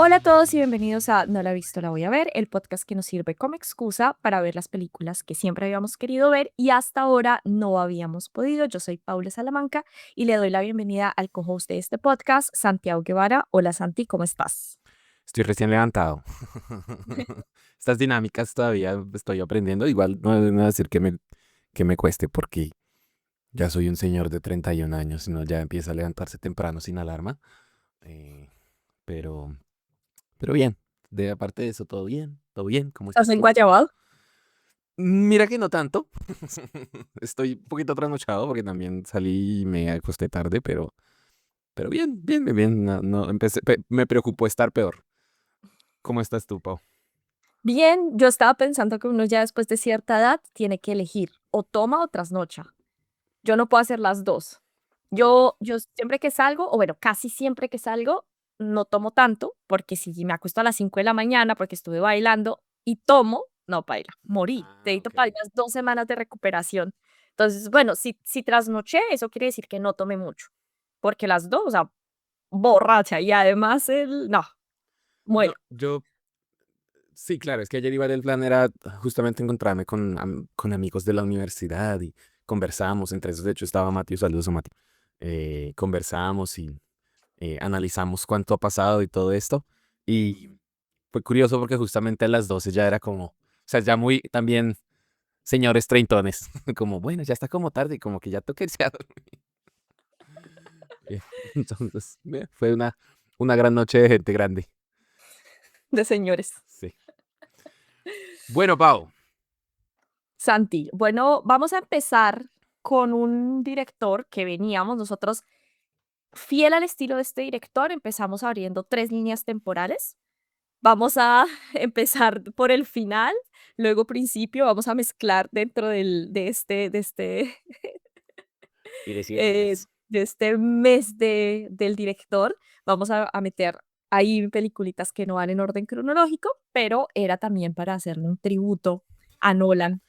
Hola a todos y bienvenidos a No la he visto, la voy a ver, el podcast que nos sirve como excusa para ver las películas que siempre habíamos querido ver y hasta ahora no habíamos podido. Yo soy Paula Salamanca y le doy la bienvenida al co-host de este podcast, Santiago Guevara. Hola Santi, ¿cómo estás? Estoy recién levantado. Estas dinámicas todavía estoy aprendiendo. Igual no es decir que me cueste porque ya soy un señor de 31 años y no ya empieza a levantarse temprano sin alarma. Eh, pero, pero bien. Aparte de eso, todo bien. Todo bien. ¿Cómo ¿Estás estás en tú? Guayabal? Mira que no tanto. Estoy un poquito trasnochado porque también salí y me acosté tarde, pero bien, bien, bien, bien. No, me preocupó estar peor. ¿Cómo estás tú, Pau? Bien, yo estaba pensando que uno ya después de cierta edad tiene que elegir o toma o trasnocha. Yo no puedo hacer las dos. Yo siempre que salgo, o bueno, casi siempre que salgo, no tomo tanto, porque si me acuesto a las 5 de la mañana porque estuve bailando y tomo, no, paila, morí. Ah, Necesito ok. para unas 2 semanas de recuperación. Entonces, bueno, si trasnoché, eso quiere decir que no tomé mucho, porque las 2, o sea, borracha y además no, No, muero. sí, claro, es que ayer igual el plan era justamente encontrarme con amigos de la universidad y conversamos, entre esos de hecho estaba Mati, saludos a Mati. Conversamos y analizamos cuánto ha pasado y todo esto. Y fue curioso porque justamente a las 12 ya era como, o sea, ya muy también señores treintones, como, bueno, ya está como tarde y como que ya toca irse a dormir. Eh, Entonces, fue una gran noche de gente grande. De señores. Sí. Bueno, Pau. Santi, bueno, vamos a empezar con un director que veníamos nosotros fiel al estilo de este director, empezamos abriendo 3 líneas temporales. Vamos a empezar por el final, luego principio, vamos a mezclar dentro Y decirles. de este mes del director, vamos a meter ahí peliculitas que no van en orden cronológico, pero era también para hacerle un tributo a Nolan.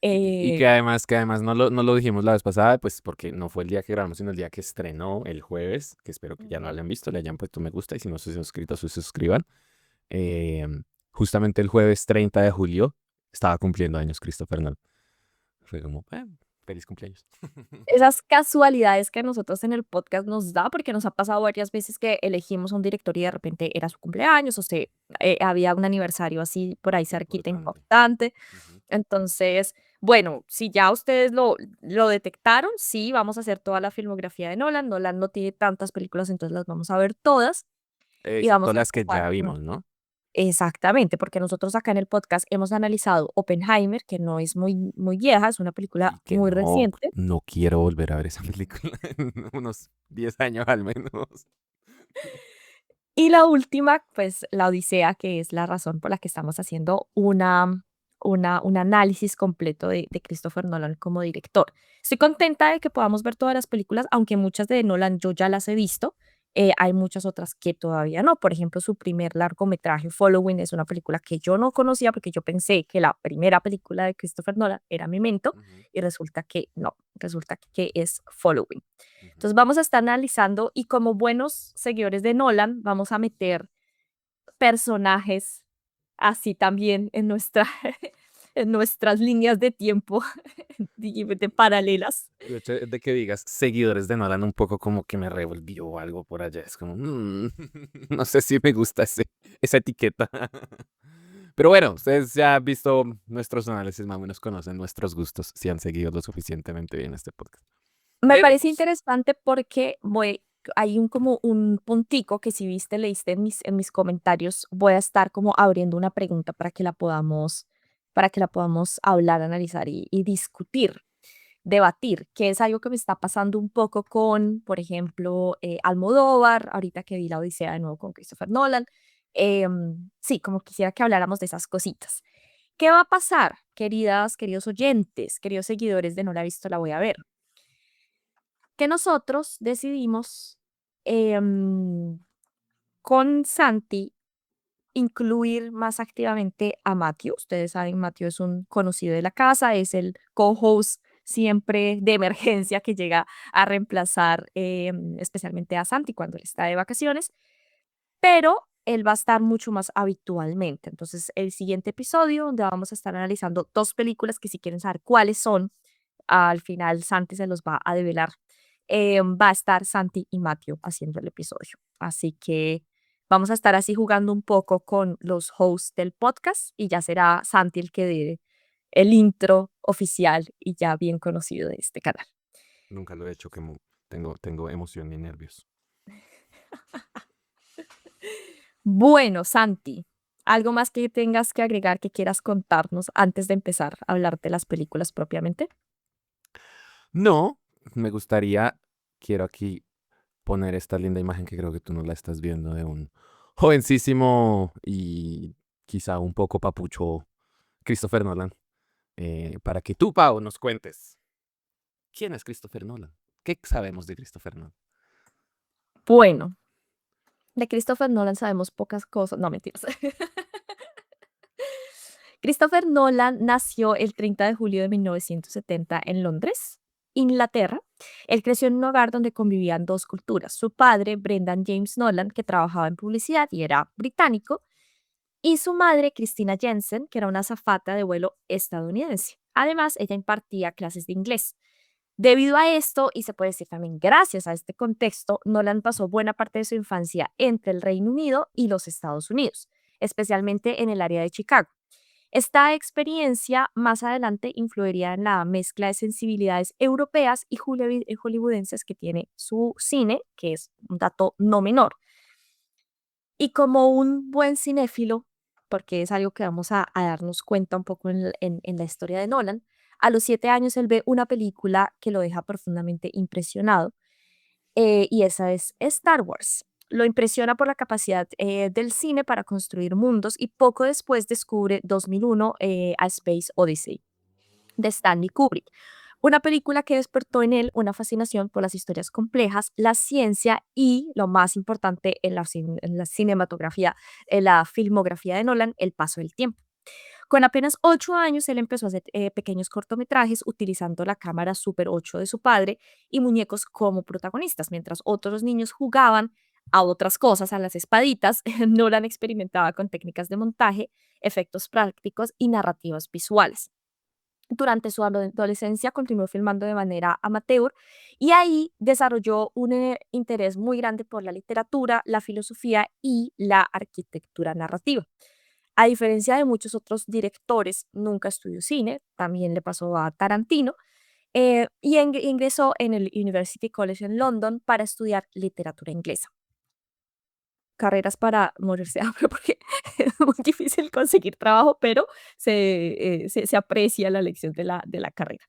Y Eh, que además no lo dijimos la vez pasada, pues porque no fue el día que grabamos, sino el día que estrenó el jueves, que espero que ya lo Ujú. hayan visto, le hayan puesto me gusta y si no se han suscrito, se suscriban. Eh, Justamente el jueves 30 de julio estaba cumpliendo años Christopher Nolan. Fue como, feliz cumpleaños. Esas casualidades que a nosotros en el podcast nos da, porque nos ha pasado varias veces que elegimos a un director y de repente era su cumpleaños, o sea, había un aniversario así por ahí cerquita Importante. importante. Ujú. Entonces, bueno, si ya ustedes lo detectaron, sí, vamos a hacer toda la filmografía de Nolan. Nolan no tiene tantas películas, entonces las vamos a ver todas y Excepto vamos a las que empezar ya con... vimos, ¿no? Exactamente, porque nosotros acá en el podcast hemos analizado Oppenheimer, que no es muy vieja, es una película Y que muy reciente. no quiero volver a ver esa película en unos 10 años al menos. Y la última, pues la Odisea, que es la razón por la que estamos haciendo un análisis completo de Christopher Nolan como director. Estoy contenta de que podamos ver todas las películas, aunque muchas de Nolan yo ya las he visto. Hay muchas otras que todavía no. Por ejemplo, su primer largometraje, Following, es una película que yo no conocía porque yo pensé que la primera película de Christopher Nolan era Memento Ujú, y resulta que no, resulta que es Following. ujú. Entonces vamos a estar analizando y como buenos seguidores de Nolan vamos a meter personajes así también en en nuestras líneas de tiempo de paralelas. El hecho de que digas seguidores de Nolan un poco como que me revolvió algo por allá. Es como, no sé si me gusta esa etiqueta. Pero bueno, ustedes ya han visto nuestros análisis, más o menos conocen nuestros gustos, si han seguido lo suficientemente bien este podcast. Me parece Demos. interesante porque hay como un puntico que si viste, leíste en mis comentarios, voy a estar como abriendo una pregunta para que la podamos hablar, analizar y discutir. Debatir, que es algo que me está pasando un poco con, por ejemplo, Almodóvar, ahorita que vi La Odisea de nuevo con Christopher Nolan. Sí, como quisiera que habláramos de esas cositas. ¿Qué va a pasar, queridos oyentes, queridos seguidores de No la he visto, la voy a ver? Que nosotros decidimos em, con Santi incluir más activamente a Matthew. Ustedes saben, Matthew es un conocido de la casa, es el co-host siempre de emergencia que llega a reemplazar especialmente a Santi cuando él está de vacaciones, pero él va a estar mucho más habitualmente. Entonces, el siguiente episodio, donde vamos a estar analizando 2 películas que si quieren saber cuáles son, al final Santi se los va a develar. Va a estar Santi y Matthew haciendo el episodio. Así que vamos a estar así jugando un poco con los hosts del podcast y ya será Santi el que dé el intro oficial y ya bien conocido de este canal. Nunca lo he hecho, tengo emoción y nervios. Bueno, Santi, ¿algo más que tengas que agregar, que quieras contarnos antes de empezar a hablar de las películas propiamente? No, me gustaría, quiero aquí poner esta linda imagen que creo que tú no la estás viendo de un jovencísimo y quizá un poco papucho Christopher Nolan, para que tú, Pau, nos cuentes quién es Christopher Nolan. ¿Qué sabemos de Christopher Nolan? Bueno, de Christopher Nolan sabemos pocas cosas. No, mentiras. Christopher Nolan nació el 30 de julio de 1970 en Londres, Inglaterra. Él creció en un hogar donde convivían dos culturas. Su padre, Brendan James Nolan, que trabajaba en publicidad y era británico, y su madre, Christina Jensen, que era una azafata de vuelo estadounidense. Además, ella impartía clases de inglés. Debido a esto, y se puede decir también gracias a este contexto, Nolan pasó buena parte de su infancia entre el Reino Unido y los Estados Unidos, especialmente en el área de Chicago. Esta experiencia más adelante influiría en la mezcla de sensibilidades europeas y hollywoodenses que tiene su cine, que es un dato no menor. Y como un buen cinéfilo, porque es algo que vamos a darnos cuenta un poco en la historia de Nolan, a los 7 años él ve una película que lo deja profundamente impresionado, y esa es Star Wars. Lo impresiona por la capacidad del cine para construir mundos y poco después descubre 2001 A Space Odyssey de Stanley Kubrick, una película que despertó en él una fascinación por las historias complejas, la ciencia y, lo más importante en la cinematografía, en la filmografía de Nolan, el paso del tiempo. Con apenas 8 años, él empezó a hacer pequeños cortometrajes utilizando la cámara Super 8 de su padre y muñecos como protagonistas, mientras otros niños jugaban a otras cosas, a las espaditas. Nolan experimentaba con técnicas de montaje, efectos prácticos y narrativas visuales. Durante su adolescencia continuó filmando de manera amateur y ahí desarrolló un interés muy grande por la literatura, la filosofía y la arquitectura narrativa. A diferencia de muchos otros directores, nunca estudió cine, también le pasó a Tarantino, y ingresó en el University College en London para estudiar literatura inglesa. Carreras para morirse de hambre porque es muy difícil conseguir trabajo, pero se aprecia la elección de la carrera.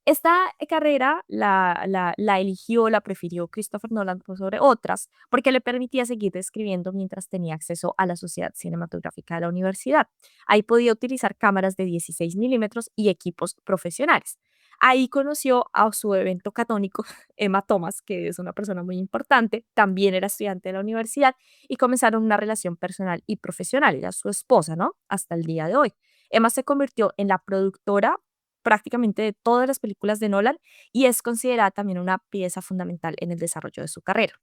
Esta carrera la eligió, la prefirió Christopher Nolan por sobre otras, porque le permitía seguir escribiendo mientras tenía acceso a la Sociedad Cinematográfica de la universidad. Ahí podía utilizar cámaras de 16 milímetros y equipos profesionales. Ahí conoció a su evento catónico, Emma Thomas, que es una persona muy importante, también era estudiante de la universidad, y comenzaron una relación personal y profesional. Ella es su esposa, ¿no? Hasta el día de hoy. Emma se convirtió en la productora prácticamente de todas las películas de Nolan y es considerada también una pieza fundamental en el desarrollo de su carrera.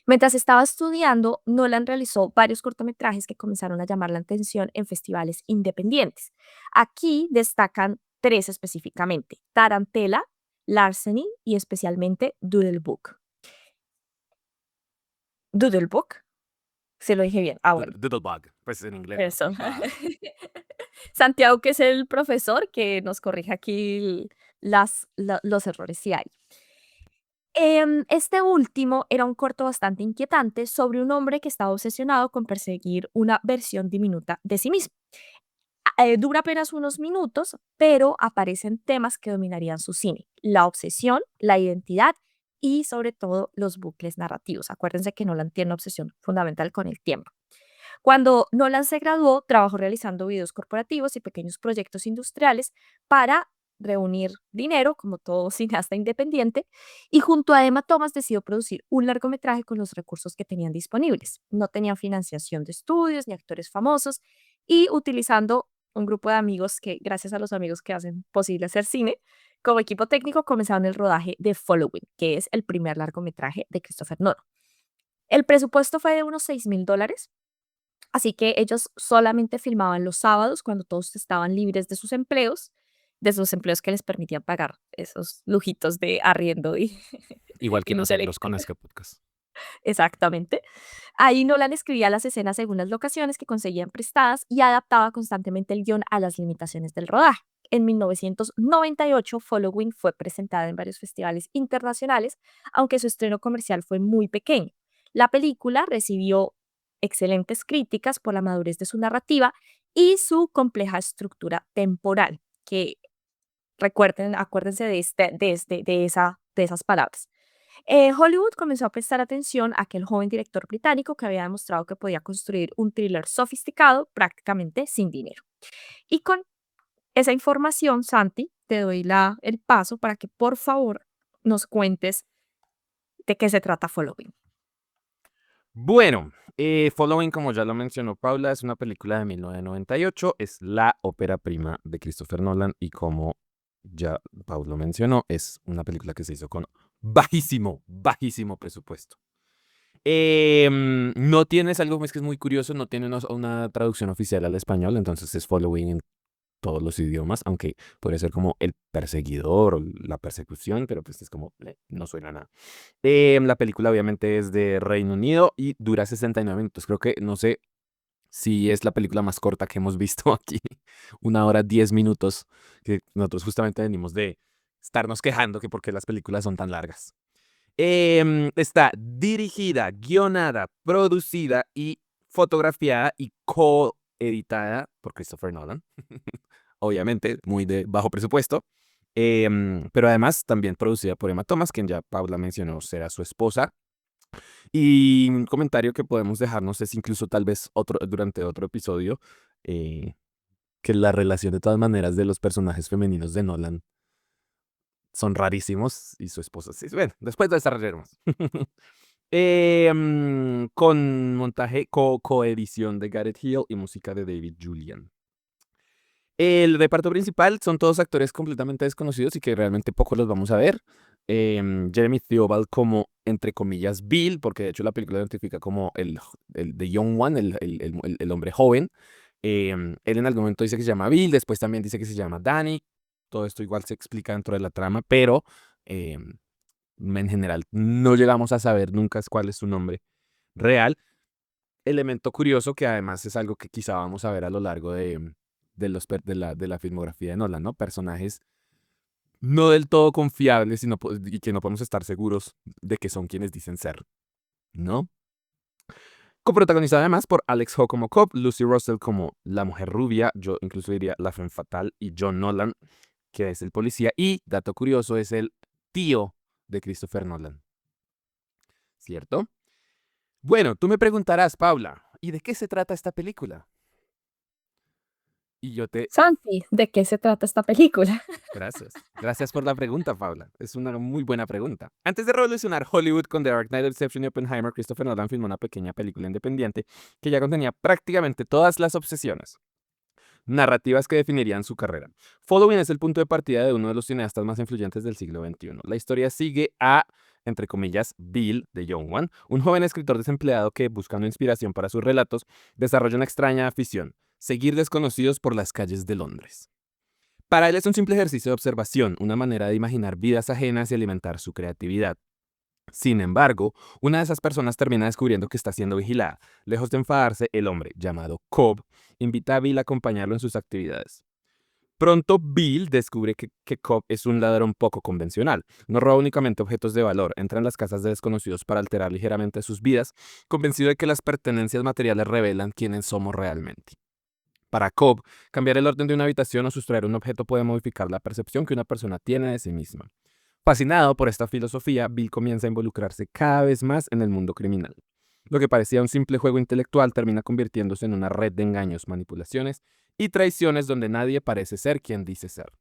Mientras estaba estudiando, Nolan realizó varios cortometrajes que comenzaron a llamar la atención en festivales independientes. Aquí destacan tres específicamente: Tarantella, Larceny y especialmente Doodle Book. Doodle Book, se lo dije bien. Ah, bueno, Doodlebug, pues en inglés, ¿no? eso. Bug. Santiago, que es el profesor que nos corrige aquí los errores si hay. Este último era un corto bastante inquietante sobre un hombre que estaba obsesionado con perseguir una versión diminuta de sí mismo. Dura apenas unos minutos, pero aparecen temas que dominarían su cine: la obsesión, la identidad y sobre todo los bucles narrativos. Acuérdense que Nolan tiene una obsesión fundamental con el tiempo. Cuando Nolan se graduó, trabajó realizando videos corporativos y pequeños proyectos industriales para reunir dinero, como todo cineasta independiente, y junto a Emma Thomas decidió producir un largometraje con los recursos que tenían disponibles. No tenían financiación de estudios ni actores famosos, y utilizando un grupo de amigos que, gracias a los amigos que hacen posible hacer cine, como equipo técnico comenzaron el rodaje de Following, que es el primer largometraje de Christopher Nolan. El presupuesto fue de unos $6,000, así que ellos solamente filmaban los sábados cuando todos estaban libres de sus empleos que les permitían pagar esos lujitos de arriendo y, Igual y que luz nosotros con eléctrica. este podcast. Exactamente. Ahí Nolan escribía las escenas según las locaciones que conseguían prestadas y adaptaba constantemente el guión a las limitaciones del rodaje. En 1998, Following fue presentada en varios festivales internacionales, aunque su estreno comercial fue muy pequeño. La película recibió excelentes críticas por la madurez de su narrativa y su compleja estructura temporal, que acuérdense de esas palabras. Hollywood comenzó a prestar atención a aquel joven director británico que había demostrado que podía construir un thriller sofisticado prácticamente sin dinero. Y con esa información, Santi, te doy el paso para que por favor nos cuentes de qué se trata Following. Bueno, Following, como ya lo mencionó Paula, es una película de 1998, es la ópera prima de Christopher Nolan y como ya Paula mencionó, es una película que se hizo con bajísimo, bajísimo presupuesto. No tienes algo más que es muy curioso, no tiene una traducción oficial al español, entonces es Following en todos los idiomas, aunque puede ser como el perseguidor o la persecución, pero pues es como, no suena a nada. La película obviamente es de Reino Unido y dura 69 minutos. Creo que no sé si es la película más corta que hemos visto aquí. 1 hora 10 minutos, que nosotros justamente venimos de estarnos quejando que por qué las películas son tan largas. Está dirigida, guionada, producida y fotografiada y coeditada por Christopher Nolan. Obviamente, muy de bajo presupuesto. Pero además también producida por Emma Thomas, quien ya Paula mencionó será su esposa. Y un comentario que podemos dejarnos es incluso tal vez durante otro episodio, eh, que la relación de todas maneras de los personajes femeninos de Nolan son rarísimos y su esposa sí. Bueno, después lo desarrollaremos. Con montaje, coedición de Gareth Hill y música de David Julian. El reparto principal son todos actores completamente desconocidos y que realmente poco los vamos a ver. Jeremy Theobald como, entre comillas, Bill, porque de hecho la película lo identifica como el The Young One, el hombre joven. Él en algún momento dice que se llama Bill, después también dice que se llama Danny. Todo esto igual se explica dentro de la trama, pero en general no llegamos a saber nunca cuál es su nombre real. Elemento curioso que además es algo que quizá vamos a ver a lo largo de la filmografía de Nolan, ¿no? Personajes no del todo confiables y que no podemos estar seguros de que son quienes dicen ser, ¿no? Coprotagonizada además por Alex Ho como Cobb, Lucy Russell como la mujer rubia, yo incluso diría la femme fatale, y John Nolan, que es el policía, y, dato curioso, es el tío de Christopher Nolan, ¿cierto? Bueno, tú me preguntarás, Paula, ¿y de qué se trata esta película? Y yo te Santi, ¿de qué se trata esta película? Gracias. Gracias por la pregunta, Paula. Es una muy buena pregunta. Antes de revolucionar Hollywood con The Dark Knight, Inception y Oppenheimer, Christopher Nolan filmó una pequeña película independiente que ya contenía prácticamente todas las obsesiones narrativas que definirían su carrera. Following es el punto de partida de uno de los cineastas más influyentes del siglo XXI. La historia sigue a, entre comillas, Bill, de Young One, un joven escritor desempleado que, buscando inspiración para sus relatos, desarrolla una extraña afición: seguir desconocidos por las calles de Londres. Para él es un simple ejercicio de observación, una manera de imaginar vidas ajenas y alimentar su creatividad. Sin embargo, una de esas personas termina descubriendo que está siendo vigilada. Lejos de enfadarse, el hombre, llamado Cobb, invita a Bill a acompañarlo en sus actividades. Pronto Bill descubre que Cobb es un ladrón poco convencional. No roba únicamente objetos de valor, entra en las casas de desconocidos para alterar ligeramente sus vidas, convencido de que las pertenencias materiales revelan quiénes somos realmente. Para Cobb, cambiar el orden de una habitación o sustraer un objeto puede modificar la percepción que una persona tiene de sí misma. Fascinado por esta filosofía, Bill comienza a involucrarse cada vez más en el mundo criminal. Lo que parecía un simple juego intelectual termina convirtiéndose en una red de engaños, manipulaciones y traiciones donde nadie parece ser quien dice ser.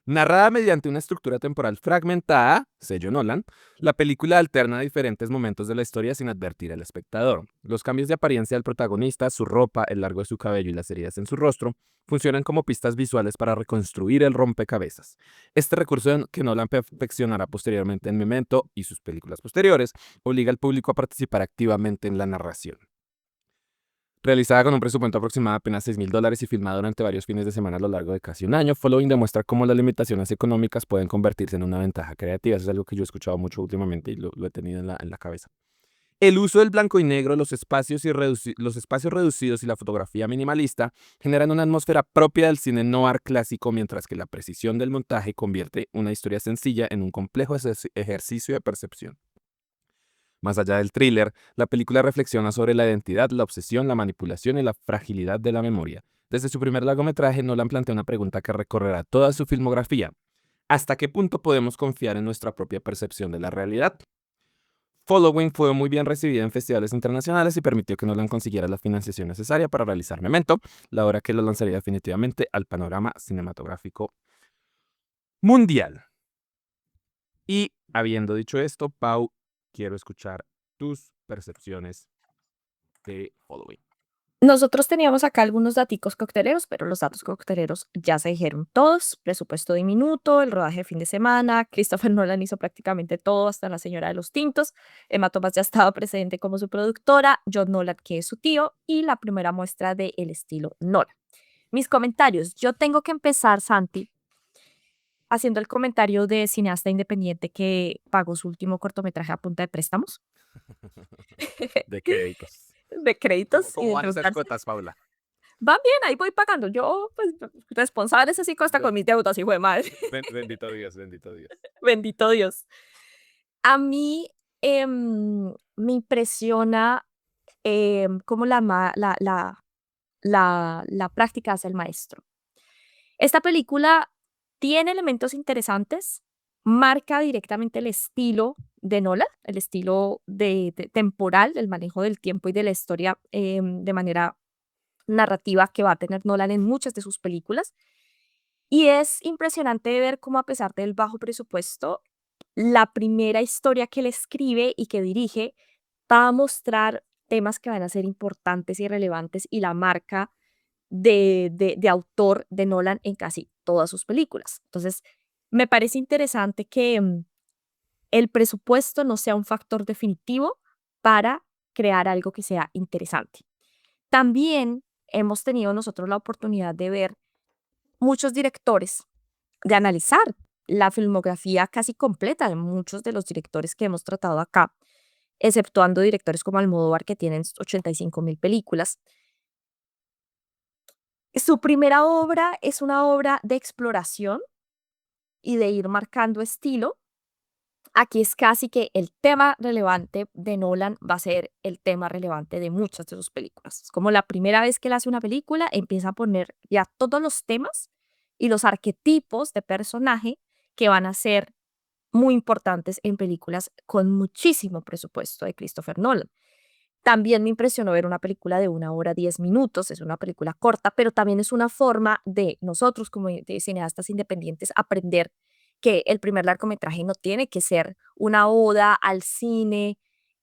Narrada mediante una estructura temporal fragmentada, sello Nolan, la película alterna diferentes momentos de la historia sin advertir al espectador. Los cambios de apariencia del protagonista, su ropa, el largo de su cabello y las heridas en su rostro funcionan como pistas visuales para reconstruir el rompecabezas. Este recurso que Nolan perfeccionará posteriormente en Memento y sus películas posteriores obliga al público a participar activamente en la narración. Realizada con un presupuesto aproximado de apenas $6,000 y filmada durante varios fines de semana a lo largo de casi un año, Following demuestra cómo las limitaciones económicas pueden convertirse en una ventaja creativa. Eso es algo que yo he escuchado mucho últimamente y lo he tenido en la cabeza. El uso del blanco y negro, los espacios reducidos y la fotografía minimalista generan una atmósfera propia del cine noir clásico, mientras que la precisión del montaje convierte una historia sencilla en un complejo ejercicio de percepción. Más allá del thriller, la película reflexiona sobre la identidad, la obsesión, la manipulación y la fragilidad de la memoria. Desde su primer largometraje, Nolan plantea una pregunta que recorrerá toda su filmografía. ¿Hasta qué punto podemos confiar en nuestra propia percepción de la realidad? Following fue muy bien recibida en festivales internacionales y permitió que Nolan consiguiera la financiación necesaria para realizar Memento, la obra que lo lanzaría definitivamente al panorama cinematográfico mundial. Y habiendo dicho esto, Pau, quiero escuchar tus percepciones de Following. Nosotros teníamos acá algunos daticos cocteleros, pero los datos cocteleros ya se dijeron todos. Presupuesto diminuto, el rodaje de fin de semana. Christopher Nolan hizo prácticamente todo, hasta la señora de los tintos. Emma Thomas ya estaba presente como su productora. John Nolan, que es su tío, y la primera muestra del estilo Nolan. Mis comentarios. Yo tengo que empezar, Santi, haciendo el comentario de cineasta independiente que pagó su último cortometraje a punta de préstamos, De créditos. de ¿Cómo, créditos y cómo de van esas endeudarse. cuotas, Paula? Van bien, ahí voy pagando. Yo, pues, responsable ese sí cuesta Be- con mis deudas, hijo de madre. Bendito Dios, bendito Dios. Bendito Dios. A mí me impresiona cómo la práctica hace el maestro. Esta película tiene elementos interesantes, marca directamente el estilo de Nolan, el estilo temporal, el manejo del tiempo y de la historia de manera narrativa que va a tener Nolan en muchas de sus películas. Y es impresionante ver cómo a pesar del bajo presupuesto, la primera historia que él escribe y que dirige va a mostrar temas que van a ser importantes y relevantes y la marca de autor de Nolan en casi todas sus películas. Entonces, me parece interesante que el presupuesto no sea un factor definitivo para crear algo que sea interesante. También hemos tenido nosotros la oportunidad de ver muchos directores, de analizar la filmografía casi completa de muchos de los directores que hemos tratado acá, exceptuando directores como Almodóvar, que tienen 85.000 películas. Su primera obra es una obra de exploración y de ir marcando estilo. Aquí es casi que el tema relevante de Nolan va a ser el tema relevante de muchas de sus películas. Es como la primera vez que él hace una película, empieza a poner ya todos los temas y los arquetipos de personaje que van a ser muy importantes en películas con muchísimo presupuesto de Christopher Nolan. También me impresionó ver una película de 1 hora 10 minutos, es una película corta, pero también es una forma de nosotros como de cineastas independientes aprender que el primer largometraje no tiene que ser una oda al cine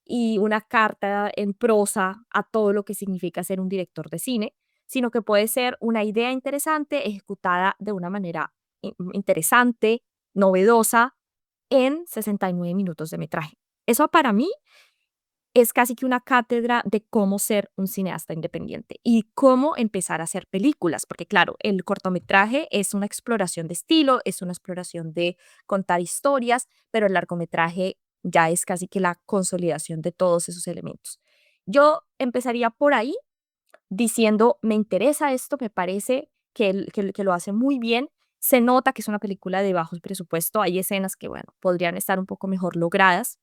y una carta en prosa a todo lo que significa ser un director de cine, sino que puede ser una idea interesante ejecutada de una manera interesante, novedosa, en 69 minutos de metraje. Eso para mí es casi que una cátedra de cómo ser un cineasta independiente y cómo empezar a hacer películas, porque claro, el cortometraje es una exploración de estilo, es una exploración de contar historias, pero el largometraje ya es casi que la consolidación de todos esos elementos. Yo empezaría por ahí diciendo, me interesa esto, me parece que lo hace muy bien. Se nota que es una película de bajo presupuesto, hay escenas que, bueno, podrían estar un poco mejor logradas,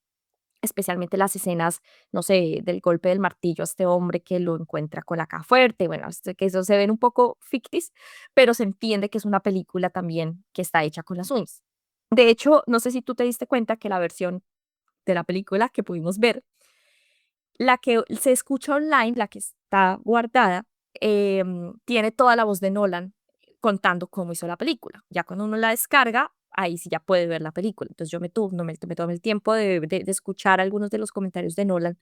especialmente las escenas, no sé, del golpe del martillo a este hombre que lo encuentra con la caja fuerte, bueno, que eso se ven un poco fictis, pero se entiende que es una película también que está hecha con las uñas. De hecho, no sé si tú te diste cuenta que la versión de la película que pudimos ver, la que se escucha online, la que está guardada, tiene toda la voz de Nolan contando cómo hizo la película. Ya cuando uno la descarga, ahí sí ya puede ver la película. Entonces yo me tomé el tiempo de escuchar algunos de los comentarios de Nolan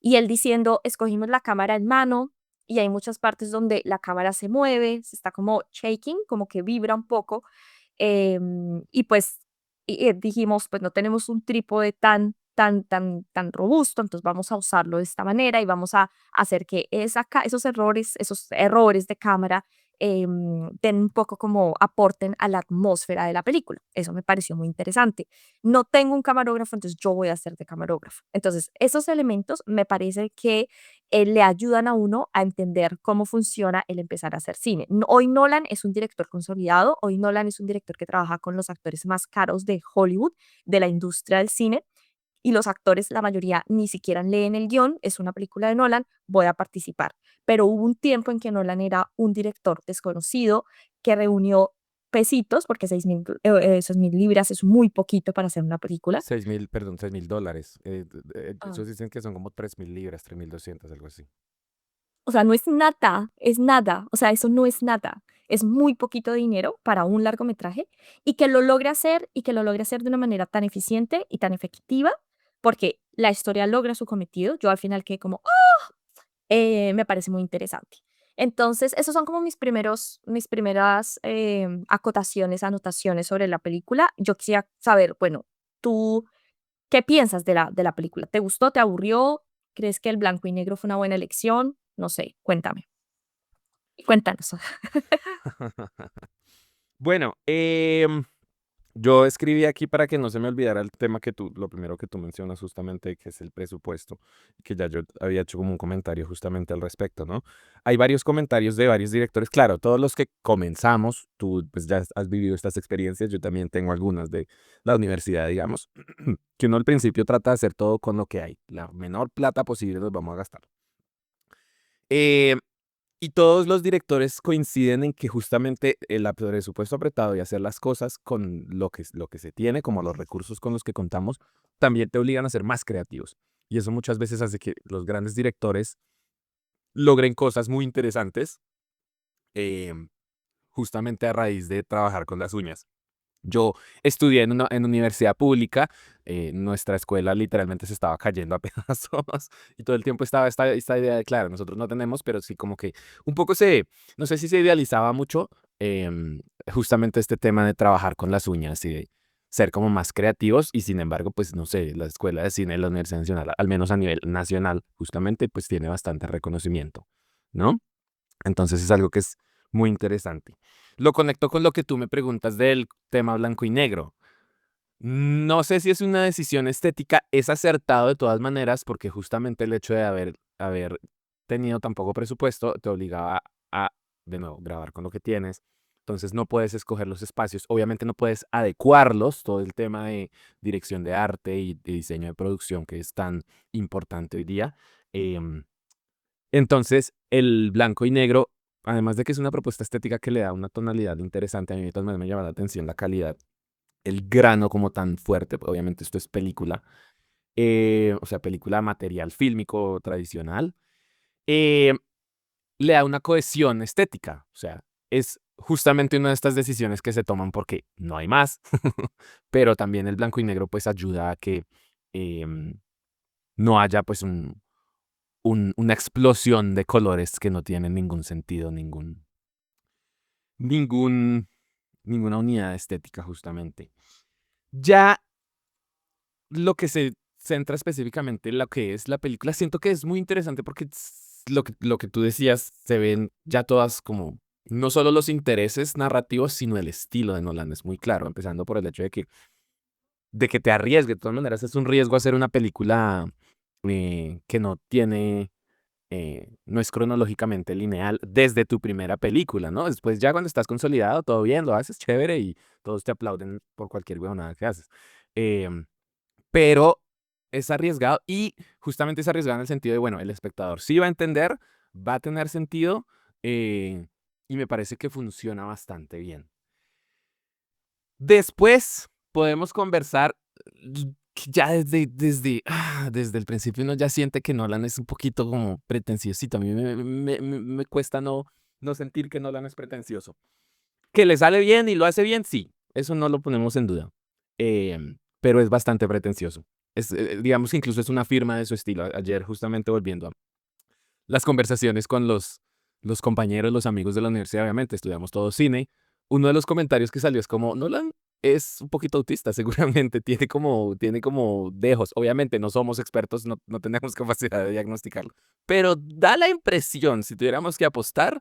y él diciendo, escogimos la cámara en mano y hay muchas partes donde la cámara se mueve, se está como shaking, como que vibra un poco. Y pues dijimos, pues no tenemos un trípode tan robusto, entonces vamos a usarlo de esta manera y vamos a hacer que esos errores de cámara den un poco como aporten a la atmósfera de la película. Eso me pareció muy interesante. No tengo un camarógrafo, entonces yo voy a ser de camarógrafo. Entonces, esos elementos me parece que le ayudan a uno a entender cómo funciona el empezar a hacer cine. Hoy Nolan es un director consolidado, hoy Nolan es un director que trabaja con los actores más caros de Hollywood, de la industria del cine, y los actores, la mayoría, ni siquiera leen el guión, es una película de Nolan, voy a participar. Pero hubo un tiempo en que Nolan era un director desconocido que reunió pesitos, porque 6.000 libras es muy poquito para hacer una película. 6.000, perdón, $6.000. Ah, Esos dicen que son como 3.000 libras, 3.200, algo así. O sea, no es nada, es nada. O sea, eso no es nada. Es muy poquito dinero para un largometraje y que lo logre hacer y que lo logre hacer de una manera tan eficiente y tan efectiva, porque la historia logra su cometido. Yo al final quedé como, me parece muy interesante. Entonces, esos son como mis primeras acotaciones, anotaciones sobre la película. Yo quisiera saber, bueno, ¿tú qué piensas de la película? ¿Te gustó? ¿Te aburrió? ¿Crees que el blanco y negro fue una buena elección? No sé, cuéntame. Cuéntanos. Bueno, yo escribí aquí para que no se me olvidara el tema que lo primero que tú mencionas justamente, que es el presupuesto, que ya yo había hecho como un comentario justamente al respecto, ¿no? Hay varios comentarios de varios directores, claro, todos los que comenzamos, tú pues ya has vivido estas experiencias, yo también tengo algunas de la universidad, digamos, que uno al principio trata de hacer todo con lo que hay, la menor plata posible nos vamos a gastar. Eh, y todos los directores coinciden en que justamente el presupuesto apretado y hacer las cosas con lo que se tiene, como los recursos con los que contamos, también te obligan a ser más creativos. Y eso muchas veces hace que los grandes directores logren cosas muy interesantes, eh, justamente a raíz de trabajar con las uñas. Yo estudié en universidad pública, nuestra escuela literalmente se estaba cayendo a pedazos y todo el tiempo estaba esta idea de, claro, nosotros no tenemos, pero sí como que un poco no sé si se idealizaba mucho justamente este tema de trabajar con las uñas y de ser como más creativos y sin embargo, pues no sé, la Escuela de Cine de la Universidad Nacional, al menos a nivel nacional, justamente, pues tiene bastante reconocimiento, ¿no? Entonces es algo que es muy interesante. Lo conecto con lo que tú me preguntas del tema blanco y negro. No sé si es una decisión estética, es acertado de todas maneras porque justamente el hecho de haber tenido tan poco presupuesto te obligaba a, de nuevo, grabar con lo que tienes. Entonces no puedes escoger los espacios, obviamente no puedes adecuarlos, todo el tema de dirección de arte y de diseño de producción que es tan importante hoy día. em, entonces, el blanco y negro, además de que es una propuesta estética que le da una tonalidad interesante, a mí de todas maneras me llama la atención la calidad, el grano como tan fuerte, pues, obviamente esto es película, o sea, película material fílmico tradicional, eh, le da una cohesión estética, o sea, es justamente una de estas decisiones que se toman porque no hay más, pero también el blanco y negro pues ayuda a que em, no haya pues una explosión de colores que no tienen ningún sentido, ningún, ninguna unidad estética justamente. Ya lo que se centra específicamente en lo que es la película, siento que es muy interesante porque lo que tú decías, se ven ya todas como, no solo los intereses narrativos, sino el estilo de Nolan es muy claro, empezando por el hecho de que te arriesgue. De todas maneras, es un riesgo hacer una película que no tiene no es cronológicamente lineal desde tu primera película, ¿no? Después ya cuando estás consolidado, todo bien, lo haces chévere y todos te aplauden por cualquier huevonada que haces. Em, pero es arriesgado y justamente es arriesgado en el sentido de, bueno, el espectador sí va a entender, va a tener sentido eh, y me parece que funciona bastante bien. Después podemos conversar ya desde el principio uno ya siente que Nolan es un poquito como pretenciosito. A mí me cuesta no sentir que Nolan es pretencioso. Que le sale bien y lo hace bien, sí, eso no lo ponemos en duda. Pero es bastante pretencioso. Digamos que incluso es una firma de su estilo. Ayer, justamente volviendo a las conversaciones con los compañeros, los amigos de la universidad, obviamente, estudiamos todos cine. Uno de los comentarios que salió es como, Nolan es un poquito autista, seguramente, tiene como dejos. Obviamente no somos expertos, no tenemos capacidad de diagnosticarlo, pero da la impresión, si tuviéramos que apostar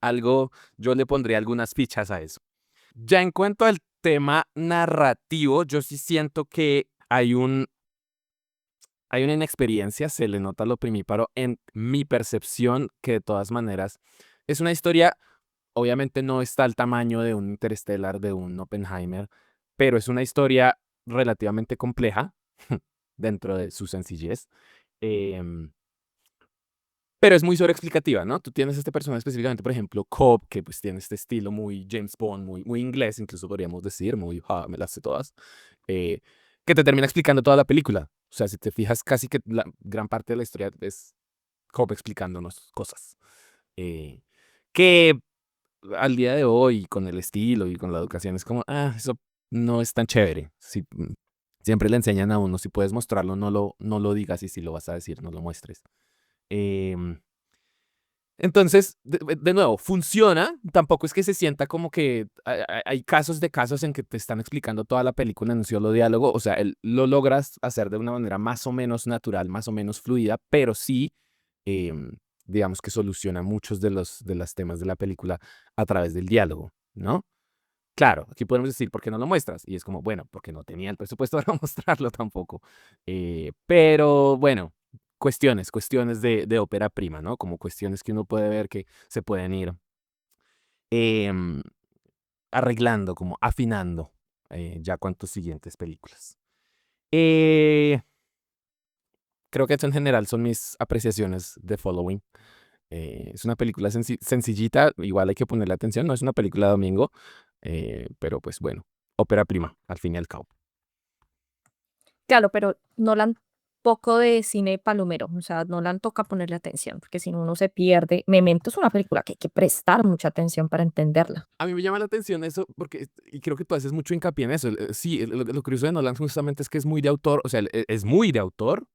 algo, yo le pondría algunas fichas a eso. Ya en cuanto al tema narrativo, yo sí siento que hay una inexperiencia, se le nota lo primíparo en mi percepción, que de todas maneras es una historia, obviamente no está al tamaño de un Interstellar, de un Oppenheimer, pero es una historia relativamente compleja dentro de su sencillez. em, pero es muy sobreexplicativa, ¿no? Tú tienes este personaje específicamente, por ejemplo, Cobb, que pues tiene este estilo muy James Bond, muy inglés, incluso podríamos decir, muy, me las sé todas, eh, que te termina explicando toda la película. O sea, si te fijas, casi que la gran parte de la historia es Cobb explicándonos cosas. eh, que al día de hoy, con el estilo y con la educación, es como, eso no es tan chévere. Siempre le enseñan a uno, si puedes mostrarlo, no lo digas, y si lo vas a decir, no lo muestres. Em, entonces, de nuevo, funciona. Tampoco es que se sienta como que hay casos de casos en que te están explicando toda la película en un solo diálogo. O sea, lo logras hacer de una manera más o menos natural, más o menos fluida, pero sí, digamos que soluciona muchos de los temas de la película a través del diálogo, ¿no? Claro, aquí podemos decir, ¿por qué no lo muestras? Y es como, bueno, porque no tenía el presupuesto para mostrarlo tampoco. Pero bueno, cuestiones de ópera prima, ¿no? Como cuestiones que uno puede ver que se pueden ir em, arreglando, como afinando, ya con tus siguientes películas. Eh, Creo que eso en general son mis apreciaciones de Following. Es una película sencillita, igual hay que ponerle atención, no es una película de domingo, pero pues bueno, ópera prima, al fin y al cabo. Claro, pero Nolan poco de cine palomero, o sea, Nolan toca ponerle atención, porque si no uno se pierde. Memento es una película que hay que prestar mucha atención para entenderla. A mí me llama la atención eso porque, y creo que tú haces mucho hincapié en eso. Sí, lo curioso de Nolan justamente es que es muy de autor, o sea, es muy de autor,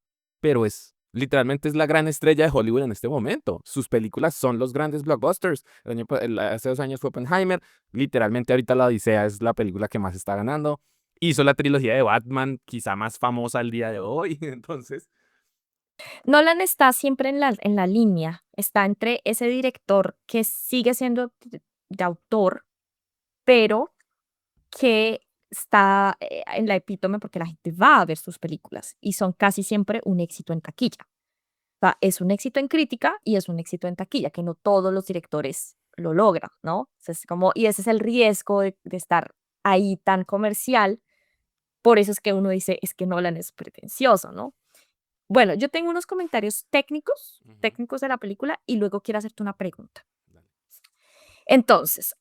pero literalmente es la gran estrella de Hollywood en este momento. Sus películas son los grandes blockbusters. Hace 2 años fue Oppenheimer, literalmente ahorita La Odisea es la película que más está ganando. Hizo la trilogía de Batman, quizá más famosa al día de hoy. Entonces, Nolan está siempre en la línea, está entre ese director que sigue siendo de autor, pero que está, en la epítome porque la gente va a ver sus películas y son casi siempre un éxito en taquilla. O sea, es un éxito en crítica y es un éxito en taquilla, que no todos los directores lo logran, ¿no? O sea, es como, y ese es el riesgo de estar ahí tan comercial. Por eso es que uno dice, es que Nolan es pretencioso, ¿no? Bueno, yo tengo unos comentarios técnicos, ujú, técnicos de la película y luego quiero hacerte una pregunta. dale. Entonces,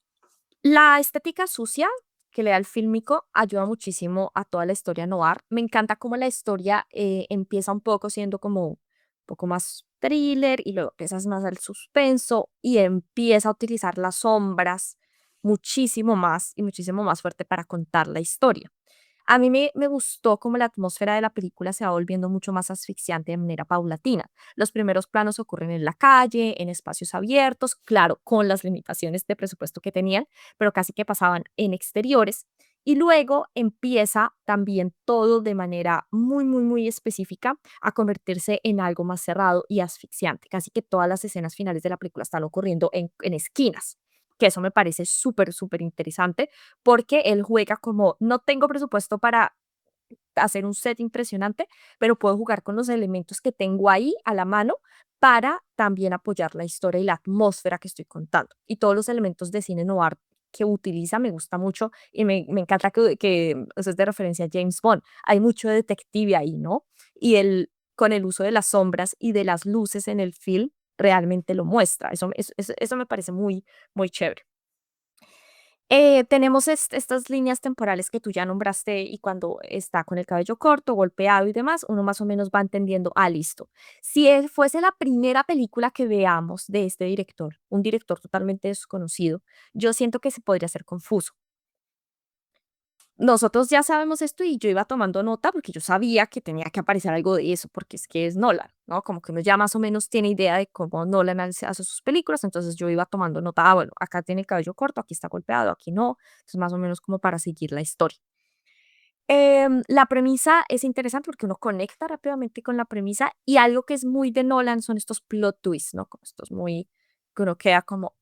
la estética sucia que le da el fílmico ayuda muchísimo a toda la historia noir. Me encanta cómo la historia empieza un poco siendo como un poco más thriller y luego empiezas más al suspenso y empieza a utilizar las sombras muchísimo más y muchísimo más fuerte para contar la historia. A mí me gustó cómo la atmósfera de la película se va volviendo mucho más asfixiante de manera paulatina. Los primeros planos ocurren en la calle, en espacios abiertos, claro, con las limitaciones de presupuesto que tenían, pero casi que pasaban en exteriores. Y luego empieza también todo de manera muy, muy, muy específica a convertirse en algo más cerrado y asfixiante. Casi que todas las escenas finales de la película están ocurriendo en esquinas, que eso me parece súper, súper interesante porque él juega como, no tengo presupuesto para hacer un set impresionante, pero puedo jugar con los elementos que tengo ahí a la mano para también apoyar la historia y la atmósfera que estoy contando. Y todos los elementos de cine noir que utiliza me gusta mucho y me encanta que eso es de referencia a James Bond. Hay mucho detective ahí, ¿no? Y él, con el uso de las sombras y de las luces en el film, realmente lo muestra. Eso me parece muy, muy chévere. Tenemos estas líneas temporales que tú ya nombraste y cuando está con el cabello corto, golpeado y demás, uno más o menos va entendiendo, listo. Si fuese la primera película que veamos de este director, un director totalmente desconocido, yo siento que se podría hacer confuso. Nosotros ya sabemos esto y yo iba tomando nota porque yo sabía que tenía que aparecer algo de eso, porque es que es Nolan, ¿no? Como que uno ya más o menos tiene idea de cómo Nolan hace sus películas, entonces yo iba tomando nota, bueno, acá tiene el cabello corto, aquí está golpeado, aquí no, entonces más o menos como para seguir la historia. La premisa es interesante porque uno conecta rápidamente con la premisa y algo que es muy de Nolan son estos plot twists, ¿no? Como estos muy, que uno queda como,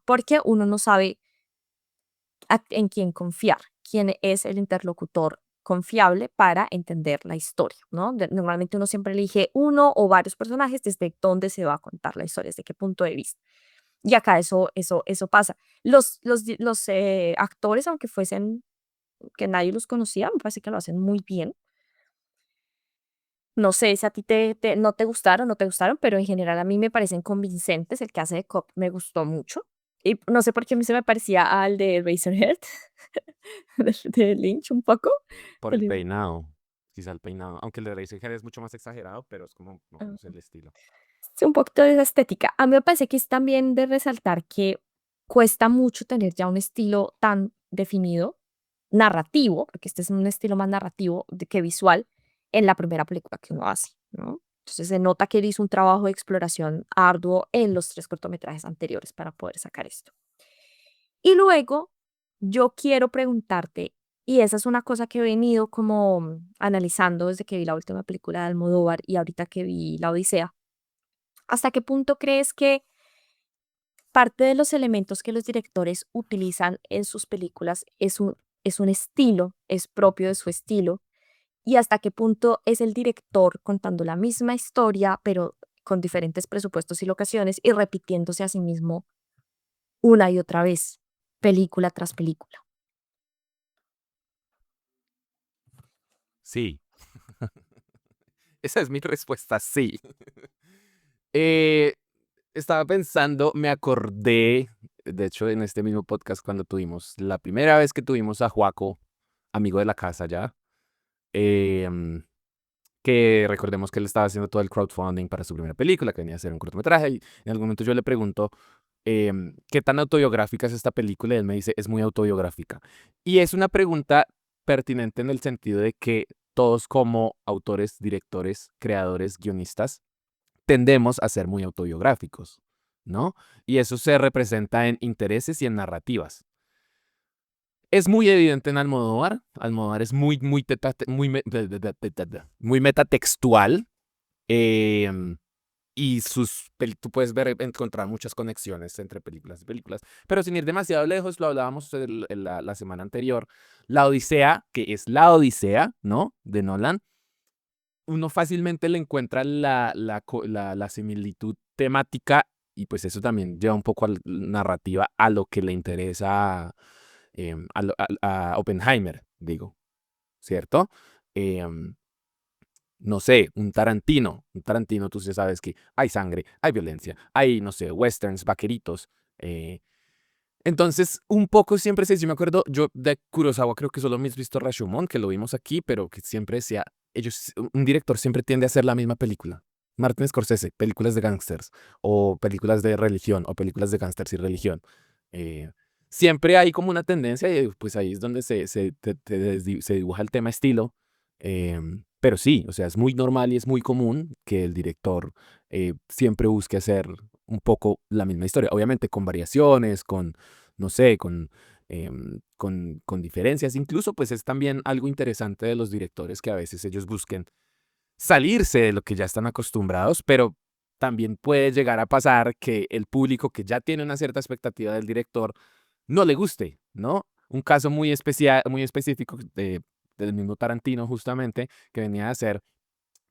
porque uno no sabe en quién confiar, quién es el interlocutor confiable para entender la historia, ¿no? Normalmente uno siempre elige uno o varios personajes desde dónde se va a contar la historia, desde qué punto de vista. Y acá eso pasa. Los actores, aunque fuesen que nadie los conocía, me parece que lo hacen muy bien. No sé si a ti no te gustaron, no te gustaron, pero en general a mí me parecen convincentes. El que hace de Cop me gustó mucho. Y no sé por qué a mí se me parecía al de Razorhead, de Lynch un poco. Por el Pero, peinado, quizá el peinado, aunque el de Razorhead es mucho más exagerado, pero es como, no, no sé ah, el estilo. sí, un poquito de esa estética. A mí me parece que es también de resaltar que cuesta mucho tener ya un estilo tan definido, narrativo, porque este es un estilo más narrativo que visual, en la primera película que uno hace, ¿no? Entonces se nota que él hizo un trabajo de exploración arduo en los 3 cortometrajes anteriores para poder sacar esto. Y luego, yo quiero preguntarte, y esa es una cosa que he venido como analizando desde que vi la última película de Almodóvar y ahorita que vi La Odisea. ¿Hasta qué punto crees que parte de los elementos que los directores utilizan en sus películas es un estilo, es propio de su estilo? ¿Y hasta qué punto es el director contando la misma historia, pero con diferentes presupuestos y locaciones y repitiéndose a sí mismo una y otra vez, película tras película? Sí, esa es mi respuesta, sí. Eh, Estaba pensando, me acordé, de hecho, en este mismo podcast cuando tuvimos, la primera vez que tuvimos a Juaco, amigo de la casa ya, em, que recordemos que él estaba haciendo todo el crowdfunding para su primera película, que venía a ser un cortometraje, y en algún momento yo le pregunto, ¿qué tan autobiográfica es esta película? Y él me dice, es muy autobiográfica. Y es una pregunta pertinente en el sentido de que todos como autores, directores, creadores, guionistas, tendemos a ser muy autobiográficos, ¿no? Y eso se representa en intereses y en narrativas. Es muy evidente en Almodóvar. Almodóvar es muy metatextual. em, y tú puedes encontrar muchas conexiones entre películas y películas. Pero sin ir demasiado lejos, lo hablábamos la semana anterior. La Odisea, que es la Odisea, ¿no? De Nolan, uno fácilmente le encuentra la similitud temática y pues eso también lleva un poco a la narrativa a lo que le interesa a Oppenheimer, digo, ¿cierto? Em, no sé, un Tarantino, tú sí sabes que hay sangre, hay violencia, hay, no sé, westerns, vaqueritos. eh, entonces, un poco siempre yo me acuerdo, yo de Kurosawa creo que solo me he visto Rashomon, que lo vimos aquí, pero que siempre decía, un director siempre tiende a hacer la misma película. Martin Scorsese, películas de gangsters, o películas de religión, o películas de gangsters y religión. Eh, Siempre hay como una tendencia, y pues ahí es donde se dibuja el tema estilo. Pero sí, o sea, es muy normal y es muy común que el director siempre busque hacer un poco la misma historia, obviamente con variaciones, no sé, con diferencias. Incluso, pues es también algo interesante de los directores que a veces ellos busquen salirse de lo que ya están acostumbrados, pero también puede llegar a pasar que el público que ya tiene una cierta expectativa del director no le guste, ¿no? Un caso muy especial, muy específico del mismo Tarantino, justamente, que venía a hacer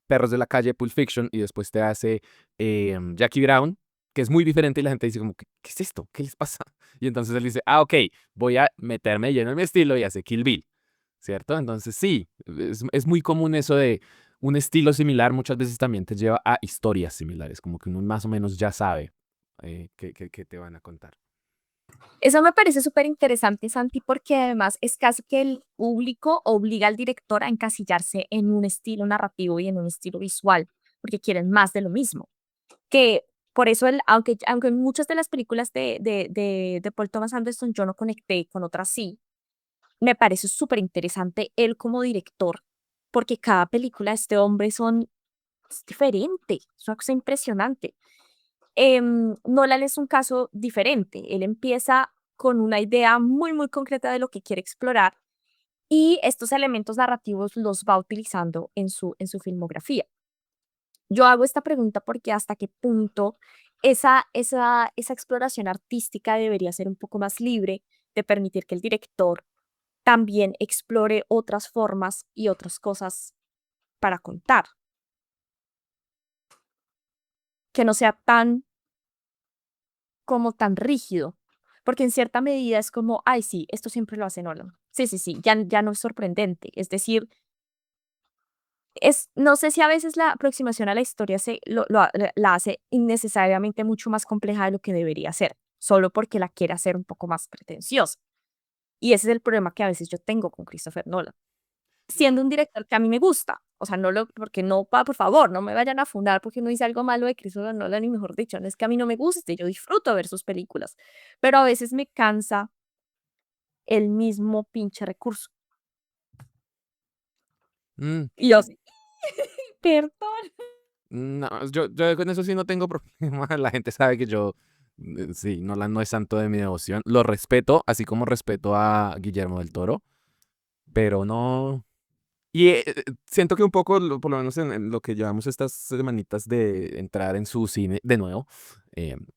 Perros de la Calle, Pulp Fiction, y después te hace Jackie Brown, que es muy diferente, y la gente dice como, ¿qué es esto? ¿Qué les pasa? Y entonces él dice, ok, voy a meterme lleno en mi estilo y hace Kill Bill, ¿cierto? Entonces sí, es muy común eso de un estilo similar, muchas veces también te lleva a historias similares, como que uno más o menos ya sabe qué te van a contar. Eso me parece súper interesante, Santi, porque además es casi que el público obliga al director a encasillarse en un estilo narrativo y en un estilo visual, porque quieren más de lo mismo. Que por eso, aunque en muchas de las películas de Paul Thomas Anderson yo no conecté, con otras sí, me parece súper interesante él como director, porque cada película de este hombre es diferente, es una cosa impresionante. Nolan es un caso diferente. Él empieza con una idea muy, muy concreta de lo que quiere explorar y estos elementos narrativos los va utilizando en su filmografía. Yo hago esta pregunta porque hasta qué punto esa exploración artística debería ser un poco más libre de permitir que el director también explore otras formas y otras cosas para contar, que no sea tan como tan rígido, porque en cierta medida es como, ay, sí, esto siempre lo hace Nolan. Sí, sí, sí, ya no es sorprendente. Es decir, no sé si a veces la aproximación a la historia la hace innecesariamente mucho más compleja de lo que debería ser, solo porque la quiere hacer un poco más pretenciosa. Y ese es el problema que a veces yo tengo con Christopher Nolan, siendo un director que a mí me gusta. O sea, porque no, por favor, no me vayan a fundar porque uno dice algo malo de Christopher Nolan y mejor dicho, no es que a mí no me guste, yo disfruto ver sus películas, pero a veces me cansa el mismo pinche recurso. Mm, Y yo así, perdón. no, yo con eso sí no tengo problema. La gente sabe que yo, sí, Nolan no es santo de mi devoción. Lo respeto, así como respeto a Guillermo del Toro, pero no. Y siento que un poco, por lo menos en lo que llevamos estas semanitas de entrar en su cine de nuevo,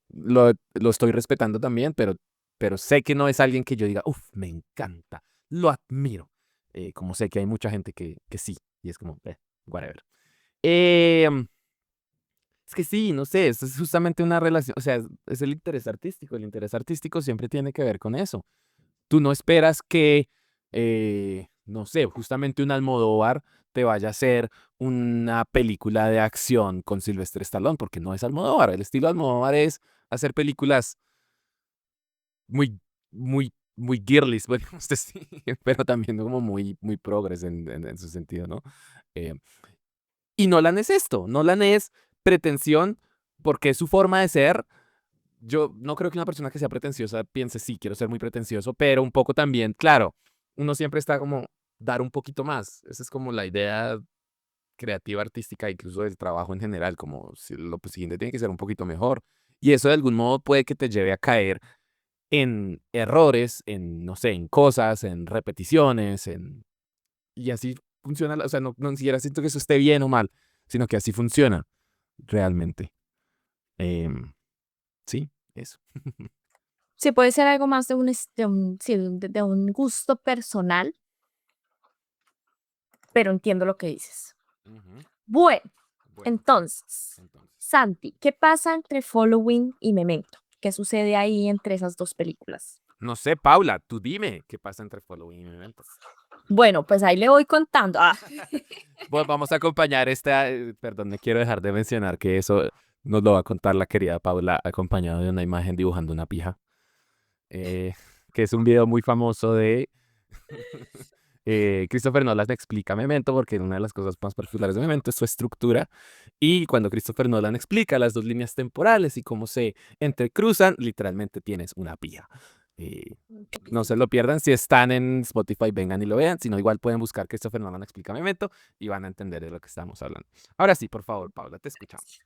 lo estoy respetando también, pero sé que no es alguien que yo diga, uff, me encanta, lo admiro. Como sé que hay mucha gente que sí, y es como, whatever. Em, es que sí, no sé, es justamente una relación, o sea, es el interés artístico. El interés artístico siempre tiene que ver con eso. Tú no esperas que, no sé, justamente un Almodóvar te vaya a hacer una película de acción con Sylvester Stallone, porque no es Almodóvar. El estilo de Almodóvar es hacer películas muy, muy girlies, podríamos decir, pero también como muy progres en su sentido, ¿no? Eh, y Nolan es esto, Nolan es pretensión porque es su forma de ser. Yo no creo que una persona que sea pretenciosa piense, sí, quiero ser muy pretencioso, pero un poco también, claro, uno siempre está como dar un poquito más. Esa es como la idea creativa, artística, incluso del trabajo en general, como si lo siguiente tiene que ser un poquito mejor. Y eso de algún modo puede que te lleve a caer en errores, en, no sé, en cosas, en repeticiones, y así funciona, o sea, no ni siquiera siento que eso esté bien o mal, sino que así funciona realmente. Em, sí, eso. Sí, puede ser algo más sí, de un gusto personal, pero entiendo lo que dices. Ujú. Bueno, Bueno, entonces, entonces. Santi, ¿qué pasa entre Following y Memento? ¿Qué sucede ahí entre esas dos películas? No sé, Paula, tú dime qué pasa entre Following y Memento. Bueno, pues ahí le voy contando. Ah, Bueno, vamos a acompañar esta, perdón, me quiero dejar de mencionar que eso nos lo va a contar la querida Paula acompañado de una imagen dibujando una pija, eh, que es un video muy famoso de Christopher Nolan explica Memento, porque una de las cosas más particulares de Memento es su estructura. Y cuando Christopher Nolan explica las dos líneas temporales y cómo se entrecruzan, literalmente tienes una pija. Eh, no se lo pierdan. Si están en Spotify, vengan y lo vean. Si no, igual pueden buscar Christopher Nolan explica Memento y van a entender de lo que estamos hablando. Ahora sí, por favor, Paula, te escuchamos.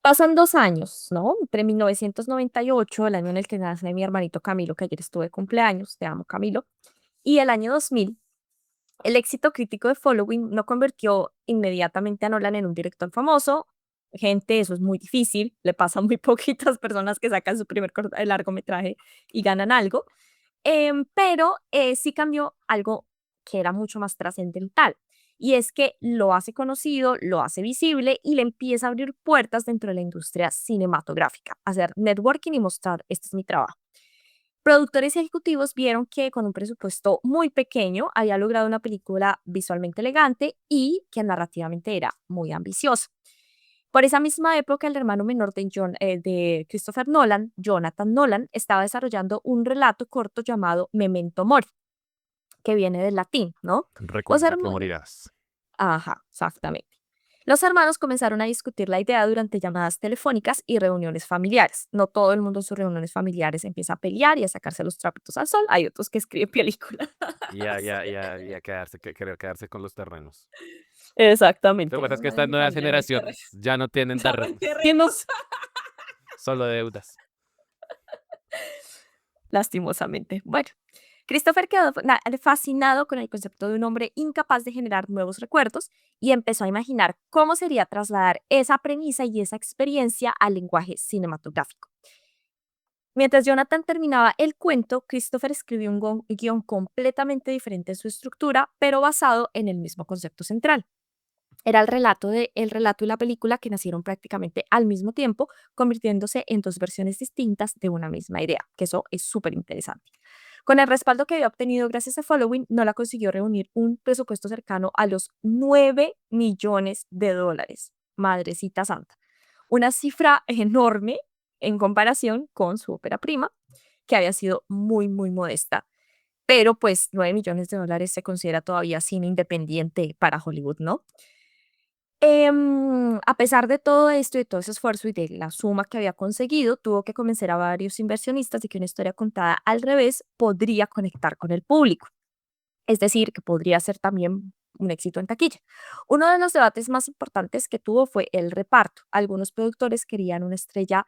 pasan 2 años, ¿no? Entre 1998, el año en el que nace mi hermanito Camilo, que ayer estuve de cumpleaños, te amo Camilo, y el año 2000. El éxito crítico de Following no convirtió inmediatamente a Nolan en un director famoso. Gente, eso es muy difícil, le pasa a muy poquitas personas que sacan su primer largometraje y ganan algo. Pero sí cambió algo que era mucho más trascendental. Y es que lo hace conocido, lo hace visible y le empieza a abrir puertas dentro de la industria cinematográfica, hacer networking y mostrar, este es mi trabajo. Productores ejecutivos vieron que con un presupuesto muy pequeño había logrado una película visualmente elegante y que narrativamente era muy ambiciosa. Por esa misma época, el hermano menor de Christopher Nolan, Jonathan Nolan, estaba desarrollando un relato corto llamado Memento Mori, que viene del latín, ¿no? Los Recuerda que hermanos, morirás. ajá, exactamente. Los hermanos comenzaron a discutir la idea durante llamadas telefónicas y reuniones familiares. No todo el mundo en sus reuniones familiares empieza a pelear y a sacarse los trapitos al sol. Hay otros que escriben películas. Y a quedarse, querer quedarse con los terrenos. Lo que Exactamente. pasa es que No, estas mi nuevas familia no hay generaciones ya no tienen ya no hay terrenos, terrenos. solo deudas. Lastimosamente. Bueno, Christopher quedó fascinado con el concepto de un hombre incapaz de generar nuevos recuerdos y empezó a imaginar cómo sería trasladar esa premisa y esa experiencia al lenguaje cinematográfico. Mientras Jonathan terminaba el cuento, Christopher escribió un guión completamente diferente en su estructura, pero basado en el mismo concepto central. Era el relato y la película que nacieron prácticamente al mismo tiempo, convirtiéndose en dos versiones distintas de una misma idea, que eso es súper interesante. Con el respaldo que había obtenido gracias a Following, Nola consiguió reunir un presupuesto cercano a los 9 millones de dólares. Madrecita santa. Una cifra enorme en comparación con su ópera prima, que había sido muy, muy modesta. Pero pues 9 millones de dólares se considera todavía cine independiente para Hollywood, ¿no? A pesar de todo esto y de todo ese esfuerzo y de la suma que había conseguido, tuvo que convencer a varios inversionistas de que una historia contada al revés podría conectar con el público, es decir, que podría ser también un éxito en taquilla. Uno de los debates más importantes que tuvo fue el reparto. Algunos productores querían una estrella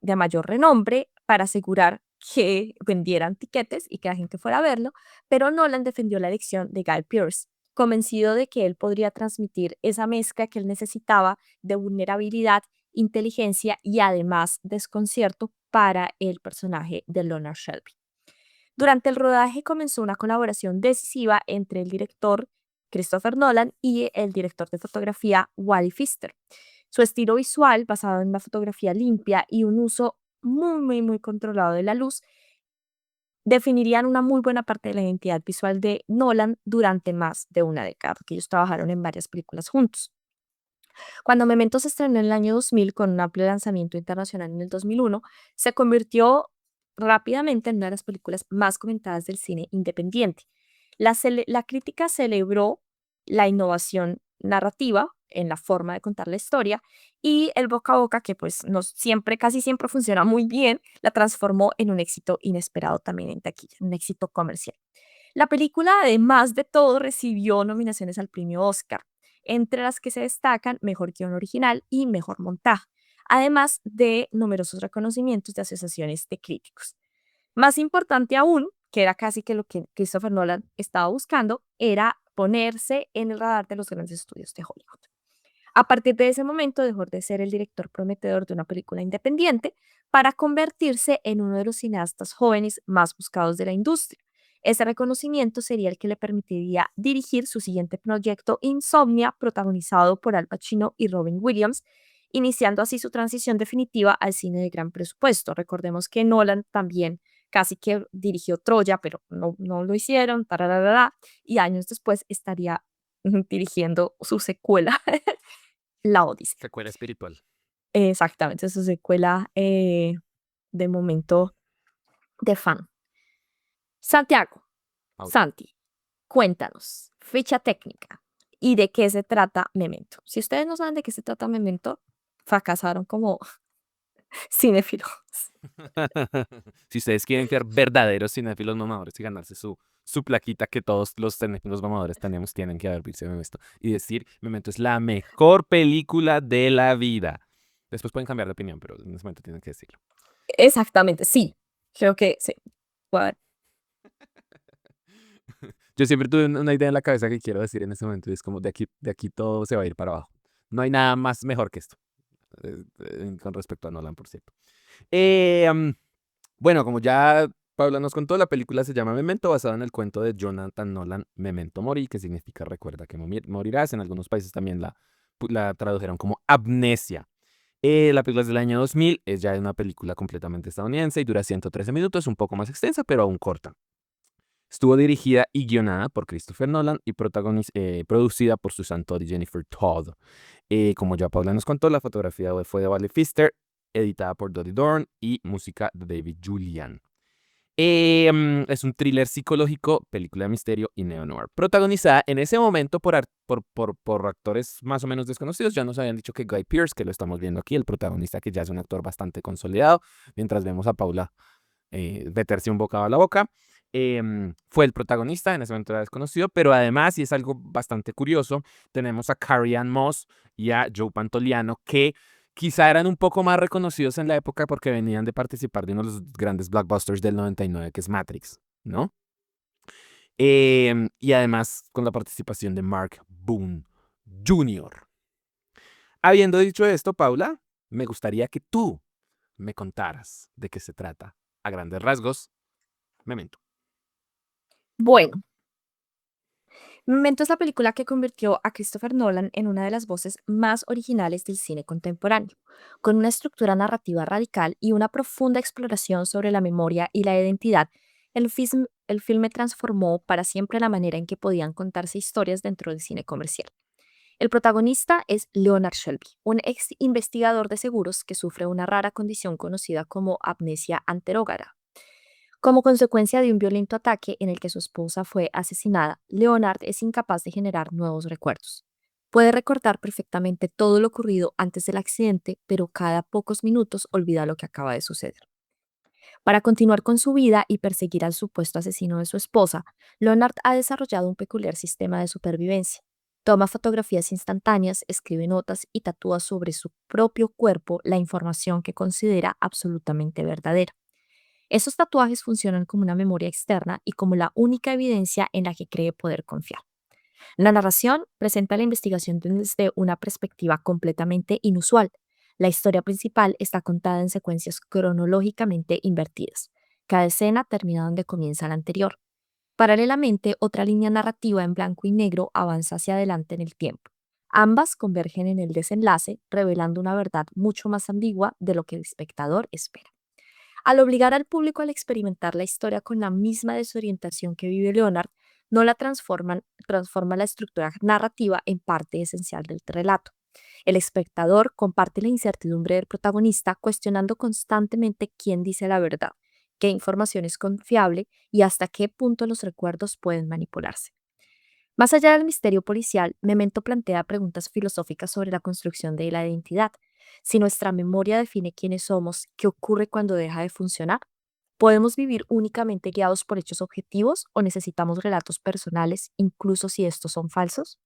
de mayor renombre para asegurar que vendieran tiquetes y que la gente fuera a verlo, pero Nolan defendió la elección de Guy Pearce, convencido de que él podría transmitir esa mezcla que él necesitaba de vulnerabilidad, inteligencia y además desconcierto para el personaje de Leonard Shelby. Durante el rodaje comenzó una colaboración decisiva entre el director Christopher Nolan y el director de fotografía Wally Pfister. Su estilo visual, basado en una fotografía limpia y un uso muy, muy, muy controlado de la luz, definirían una muy buena parte de la identidad visual de Nolan durante más de una década, porque ellos trabajaron en varias películas juntos. Cuando Memento se estrenó en el año 2000 con un amplio lanzamiento internacional en el 2001, se convirtió rápidamente en una de las películas más comentadas del cine independiente. La crítica celebró la innovación narrativa en la forma de contar la historia y el boca a boca, que pues no siempre, casi siempre funciona muy bien, la transformó en un éxito inesperado también en taquilla, un éxito comercial. La película, además de todo, recibió nominaciones al premio Oscar, entre las que se destacan Mejor Guión Original y Mejor Montaje, además de numerosos reconocimientos de asociaciones de críticos. Más importante aún, que era casi que lo que Christopher Nolan estaba buscando, era ponerse en el radar de los grandes estudios de Hollywood. A partir de ese momento dejó de ser el director prometedor de una película independiente para convertirse en uno de los cineastas jóvenes más buscados de la industria. Ese reconocimiento sería el que le permitiría dirigir su siguiente proyecto, Insomnia, protagonizado por Al Pacino y Robin Williams, iniciando así su transición definitiva al cine de gran presupuesto. Recordemos que Nolan también casi que dirigió Troya, pero no lo hicieron, tararara, y años después estaría dirigiendo su secuela, La Odisea. Secuela espiritual. Exactamente, su secuela de momento de fan. Santiago, Out. Santi, cuéntanos, ficha técnica y de qué se trata Memento. Si ustedes no saben de qué se trata Memento, fracasaron como cinéfilos. Si ustedes quieren ser verdaderos cinéfilos mamadores y ganarse su plaquita que todos los cinéfilos mamadores tenemos, tienen que haber visto esto y decir, Memento es la mejor película de la vida. Después pueden cambiar de opinión, pero en ese momento tienen que decirlo. Exactamente, sí. Creo que sí. Bueno, Yo siempre tuve una idea en la cabeza que quiero decir en ese momento y es como de aquí todo se va a ir para abajo. No hay nada más mejor que esto, con respecto a Nolan, por cierto. Eh, am, Bueno, como ya Paula nos contó, la película se llama Memento, basada en el cuento de Jonathan Nolan, Memento Mori, que significa recuerda que morirás. En algunos países también la tradujeron como Amnesia. La película es del año 2000, es ya una película completamente estadounidense y dura 113 minutos, un poco más extensa, pero aún corta. Estuvo dirigida y guionada por Christopher Nolan y producida por Susan Todd y Jennifer Todd. Como ya Paula nos contó, la fotografía fue de Wally Pfister, editada por Dodie Dorn y música de David Julian. Es un thriller psicológico, película de misterio y neo-noir. Protagonizada en ese momento por actores más o menos desconocidos. Ya nos habían dicho que Guy Pearce, que lo estamos viendo aquí, el protagonista, que ya es un actor bastante consolidado, mientras vemos a Paula meterse un bocado a la boca. Fue el protagonista, en ese momento era desconocido, pero además, y es algo bastante curioso, tenemos a Carrie Ann Moss y a Joe Pantoliano, que quizá eran un poco más reconocidos en la época porque venían de participar de uno de los grandes blockbusters del 99, que es Matrix, ¿no? Y además con la participación de Mark Boone Jr. Habiendo dicho esto, Paula, me gustaría que tú me contaras de qué se trata, a grandes rasgos, Memento. Bueno, Memento es la película que convirtió a Christopher Nolan en una de las voces más originales del cine contemporáneo, con una estructura narrativa radical y una profunda exploración sobre la memoria y la identidad. El filme transformó para siempre la manera en que podían contarse historias dentro del cine comercial. El protagonista es Leonard Shelby, un ex investigador de seguros que sufre una rara condición conocida como amnesia anterógrada. Como consecuencia de un violento ataque en el que su esposa fue asesinada, Leonard es incapaz de generar nuevos recuerdos. Puede recordar perfectamente todo lo ocurrido antes del accidente, pero cada pocos minutos olvida lo que acaba de suceder. Para continuar con su vida y perseguir al supuesto asesino de su esposa, Leonard ha desarrollado un peculiar sistema de supervivencia. Toma fotografías instantáneas, escribe notas y tatúa sobre su propio cuerpo la información que considera absolutamente verdadera. Esos tatuajes funcionan como una memoria externa y como la única evidencia en la que cree poder confiar. La narración presenta la investigación desde una perspectiva completamente inusual. La historia principal está contada en secuencias cronológicamente invertidas. Cada escena termina donde comienza la anterior. Paralelamente, otra línea narrativa en blanco y negro avanza hacia adelante en el tiempo. Ambas convergen en el desenlace, revelando una verdad mucho más ambigua de lo que el espectador espera. Al obligar al público a experimentar la historia con la misma desorientación que vive Leonard, no la transforma la estructura narrativa en parte esencial del relato. El espectador comparte la incertidumbre del protagonista, cuestionando constantemente quién dice la verdad, qué información es confiable y hasta qué punto los recuerdos pueden manipularse. Más allá del misterio policial, Memento plantea preguntas filosóficas sobre la construcción de la identidad. Si nuestra memoria define quiénes somos, ¿qué ocurre cuando deja de funcionar? ¿Podemos vivir únicamente guiados por hechos objetivos o necesitamos relatos personales, incluso si estos son falsos?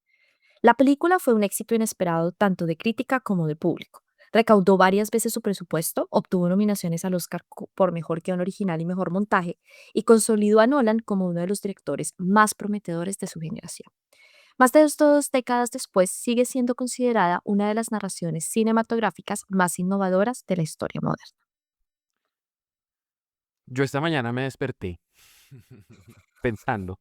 La película fue un éxito inesperado tanto de crítica como de público. Recaudó varias veces su presupuesto, obtuvo nominaciones al Oscar por mejor guión original y mejor montaje, y consolidó a Nolan como uno de los directores más prometedores de su generación. Más de 2 décadas después, sigue siendo considerada una de las narraciones cinematográficas más innovadoras de la historia moderna. Yo esta mañana me desperté pensando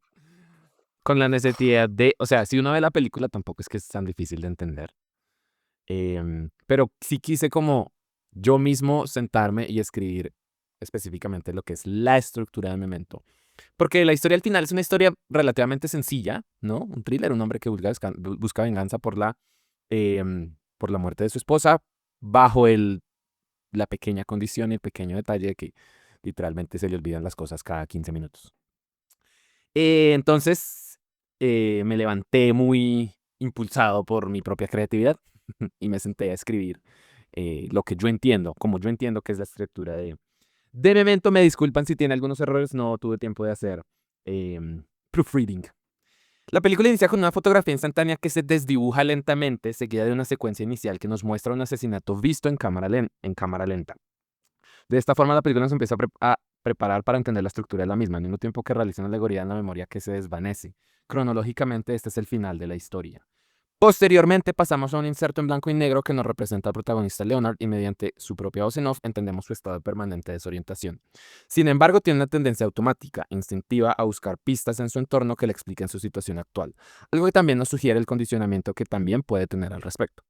con la necesidad de, o sea, si uno ve la película tampoco es que es tan difícil de entender, pero sí quise como yo mismo sentarme y escribir específicamente lo que es la estructura de Memento. Porque la historia al final es una historia relativamente sencilla, ¿no? Un thriller, un hombre que busca venganza por la muerte de su esposa, bajo la pequeña condición y el pequeño detalle de que literalmente se le olvidan las cosas cada 15 minutos. Entonces me levanté muy impulsado por mi propia creatividad y me senté a escribir lo que yo entiendo, como yo entiendo que es la estructura de Memento. Me disculpan si tiene algunos errores, no tuve tiempo de hacer proofreading. La película inicia con una fotografía instantánea que se desdibuja lentamente, seguida de una secuencia inicial que nos muestra un asesinato visto en cámara lenta. De esta forma, la película nos empieza a preparar para entender la estructura de la misma, al mismo tiempo que realiza una alegoría en la memoria que se desvanece. Cronológicamente, este es el final de la historia. Posteriormente pasamos a un inserto en blanco y negro que nos representa al protagonista Leonard y mediante su propia voz en off entendemos su estado de permanente desorientación. Sin embargo, tiene una tendencia automática, instintiva, a buscar pistas en su entorno que le expliquen su situación actual, algo que también nos sugiere el condicionamiento que también puede tener al respecto.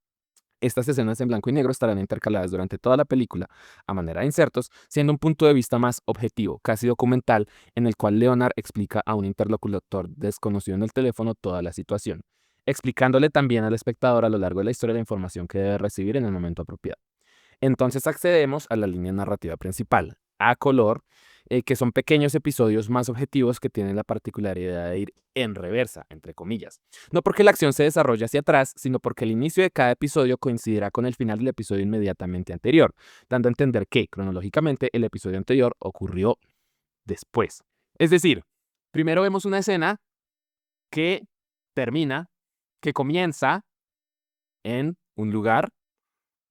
Estas escenas en blanco y negro estarán intercaladas durante toda la película a manera de insertos, siendo un punto de vista más objetivo, casi documental, en el cual Leonard explica a un interlocutor desconocido en el teléfono toda la situación. explicándole también al espectador a lo largo de la historia la información que debe recibir en el momento apropiado. Entonces accedemos a la línea narrativa principal, a color, que son pequeños episodios más objetivos que tienen la particularidad de ir en reversa, entre comillas. No porque la acción se desarrolle hacia atrás, sino porque el inicio de cada episodio coincidirá con el final del episodio inmediatamente anterior, dando a entender que, cronológicamente, el episodio anterior ocurrió después. Es decir, primero vemos una escena que termina, que comienza en un lugar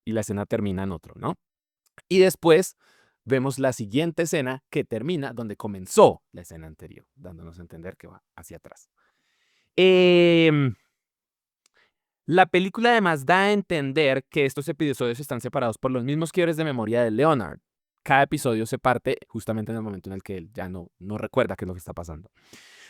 y la escena termina en otro, ¿no? Y después vemos la siguiente escena que termina donde comenzó la escena anterior, dándonos a entender que va hacia atrás. Em, la película además da a entender que estos episodios están separados por los mismos quiebres de memoria de Leonard. Cada episodio se parte justamente en el momento en el que él ya no recuerda qué es lo que está pasando,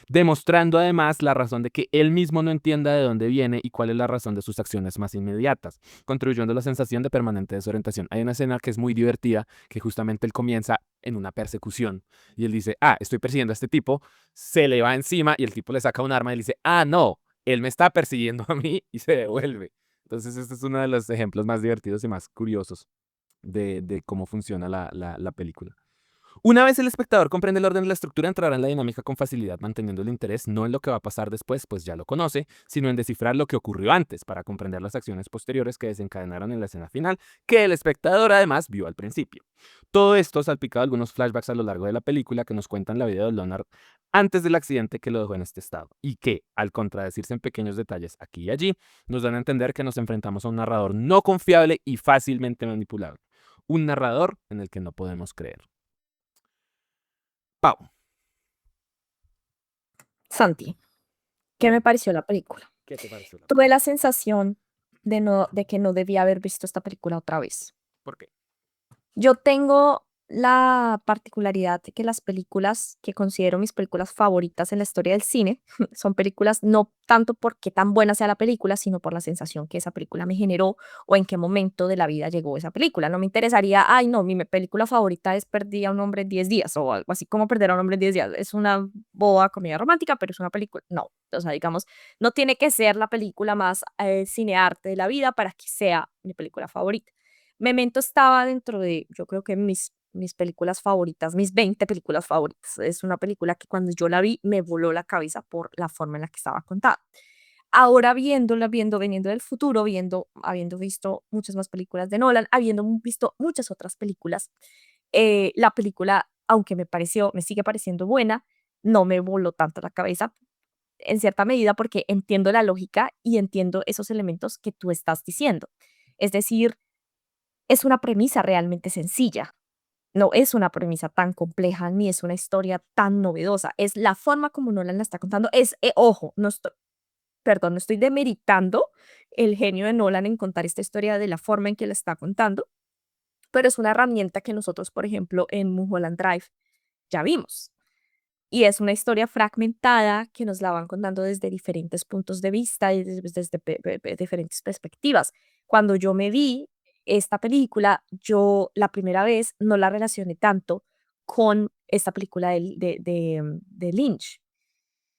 demostrando además la razón de que él mismo no entienda de dónde viene y cuál es la razón de sus acciones más inmediatas, contribuyendo a la sensación de permanente desorientación. Hay una escena que es muy divertida, que justamente él comienza en una persecución y él dice, estoy persiguiendo a este tipo, se le va encima y el tipo le saca un arma y le dice, no, él me está persiguiendo a mí y se devuelve. Entonces este es uno de los ejemplos más divertidos y más curiosos de cómo funciona la película. Una vez el espectador comprende el orden de la estructura, entrará en la dinámica con facilidad, manteniendo el interés no en lo que va a pasar después, pues ya lo conoce, sino en descifrar lo que ocurrió antes, para comprender las acciones posteriores que desencadenaron en la escena final, que el espectador además vio al principio. Todo esto salpicado algunos flashbacks a lo largo de la película que nos cuentan la vida de Leonard antes del accidente que lo dejó en este estado, y que, al contradecirse en pequeños detalles aquí y allí, nos dan a entender que nos enfrentamos a un narrador no confiable y fácilmente manipulable. Un narrador en el que no podemos creer. Pau. Santi, ¿qué me Bueno, pareció la película? ¿qué te pareció la Tuve película? la sensación de que no debía haber visto esta película otra vez. ¿Por qué? Yo tengo la particularidad de que las películas que considero mis películas favoritas en la historia del cine son películas no tanto por qué tan buena sea la película, sino por la sensación que esa película me generó o en qué momento de la vida llegó esa película. No me interesaría, ay, no, película favorita es Perdí a un hombre en 10 días o algo así como Perder a un hombre en 10 días. Es una boba comedia romántica, pero es una película. No, o sea, digamos, no tiene que ser la película más cinearte de la vida para que sea mi película favorita. Memento estaba dentro de, yo creo que mis películas favoritas, mis 20 películas favoritas. Es una película que cuando yo la vi me voló la cabeza por la forma en la que estaba contada. Ahora viéndola, veniendo del futuro, habiendo visto muchas más películas de Nolan, habiendo visto muchas otras películas, la película, aunque me sigue pareciendo buena, no me voló tanto la cabeza en cierta medida porque entiendo la lógica y entiendo esos elementos que tú estás diciendo. Es decir, es una premisa realmente sencilla. No es una premisa tan compleja ni es una historia tan novedosa. Es la forma como Nolan la está contando. Ojo, no estoy demeritando el genio de Nolan en contar esta historia de la forma en que la está contando, pero es una herramienta que nosotros, por ejemplo, en Mulholland Drive ya vimos. Y es una historia fragmentada que nos la van contando desde diferentes puntos de vista y desde diferentes perspectivas. Cuando yo me vi esta película, yo la primera vez no la relacioné tanto con esta película de Lynch,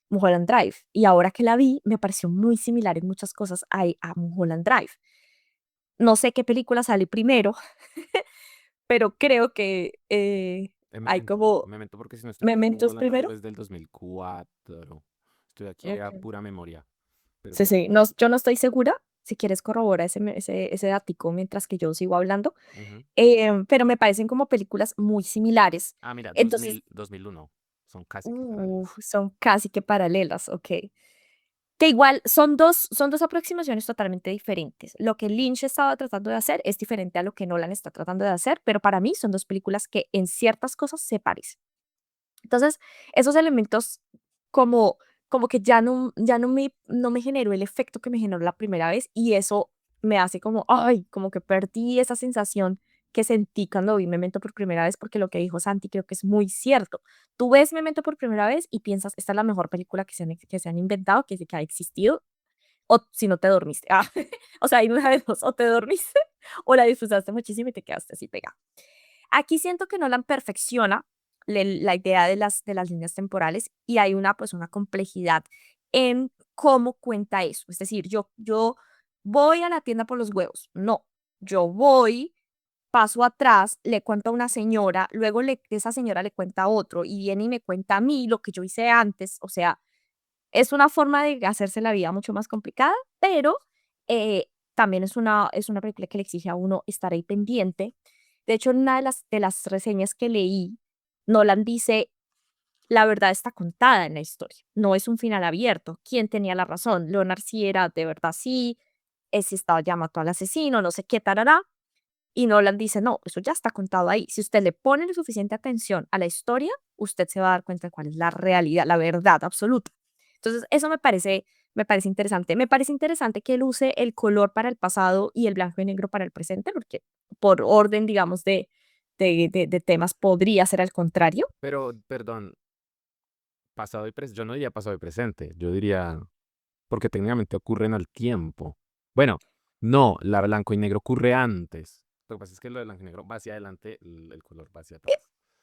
Mulholland Drive. Y ahora que la vi, me pareció muy similar en muchas cosas a Mulholland Drive. No sé qué película sale primero, pero creo que hay como Memento porque si no estoy mal, Mementos Mulholland primero. Drive es del 2004. Estoy aquí a Ok. pura memoria. Pero Sí, sí. sí, no, yo no estoy segura. Si quieres corrobora ese datico mientras que yo sigo hablando. Ujú. Pero me parecen como películas muy similares. Mira, Entonces, 2001. Son casi que paralelas. son casi que paralelas, ok. Que igual son dos aproximaciones totalmente diferentes. Lo que Lynch estaba tratando de hacer es diferente a lo que Nolan está tratando de hacer, pero para mí son dos películas que en ciertas cosas se parecen. Entonces, esos elementos como como que no me generó el efecto que me generó la primera vez, y eso me hace como, ay, como que perdí esa sensación que sentí cuando vi Memento por primera vez, porque lo que dijo Santi creo que es muy cierto. Tú ves Memento por primera vez y piensas, esta es la mejor película que se han inventado, que ha existido, o si no te dormiste. O sea, hay una de dos, o te dormiste o la disfrutaste muchísimo y te quedaste así pegada. Aquí siento que Nolan perfecciona la idea de las líneas temporales y hay una, pues, una complejidad en cómo cuenta eso. Es decir, yo voy a la tienda por los huevos. No, yo voy, paso atrás, le cuento a una señora, luego esa señora le cuenta a otro y viene y me cuenta a mí lo que yo hice antes. O sea, es una forma de hacerse la vida mucho más complicada, pero también es una película que le exige a uno estar ahí pendiente. De hecho, en una de las reseñas que leí, Nolan dice la verdad está contada en la historia, no es un final abierto. ¿Quién tenía la razón? Leonard sí era de verdad sí, si estaba ya mató al asesino, no sé qué, tarará. Y Nolan dice, no, eso ya está contado ahí. Si usted le pone la suficiente atención a la historia, usted se va a dar cuenta de cuál es la realidad, la verdad absoluta. Entonces, eso me parece interesante. Me parece interesante que él use el color para el pasado y el blanco y negro para el presente, porque por orden, digamos, de temas podría ser al contrario. Pero, perdón, pasado y presente. Yo no diría pasado y presente. Yo diría, porque técnicamente ocurren al tiempo. Bueno, no, la blanco y negro ocurre antes. Lo que pasa es que lo de blanco y negro va hacia adelante, el color va hacia atrás.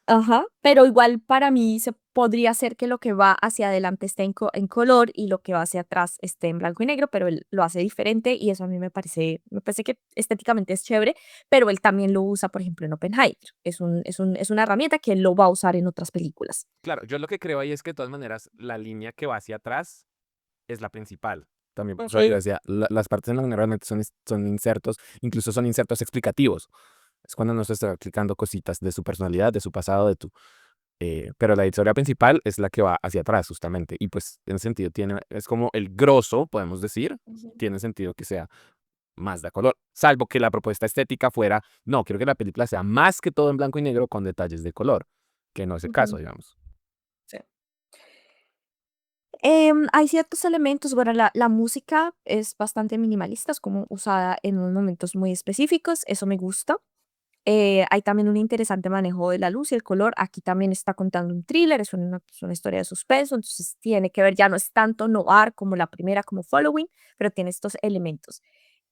Ajá, pero igual para mí se podría ser que lo que va hacia adelante esté en color y lo que va hacia atrás esté en blanco y negro, pero él lo hace diferente y eso a mí me parece que estéticamente es chévere, pero él también lo usa, por ejemplo, en Oppenheimer. Es una herramienta que él lo va a usar en otras películas. Claro, yo lo que creo ahí es que de todas maneras la línea que va hacia atrás es la principal. También por eso yo Ujú, decía, las partes en la blanco realmente son insertos, incluso son insertos explicativos. Es cuando nos está explicando cositas de su personalidad, de su pasado, de tu... pero la historia principal es la que va hacia atrás, justamente. Y pues en ese sentido es como el grosso, podemos decir, ujú, tiene sentido que sea más de color. Salvo que la propuesta estética fuera, no, quiero que la película sea más que todo en blanco y negro con detalles de color, que no es el caso, ujú, digamos. sí. Hay ciertos elementos, bueno, la música es bastante minimalista, es como usada en unos momentos muy específicos, eso me gusta. Hay también un interesante manejo de la luz y el color. Aquí también está contando un thriller, es una historia de suspenso, entonces tiene que ver, ya no es tanto noir como la primera, como Following, pero tiene estos elementos.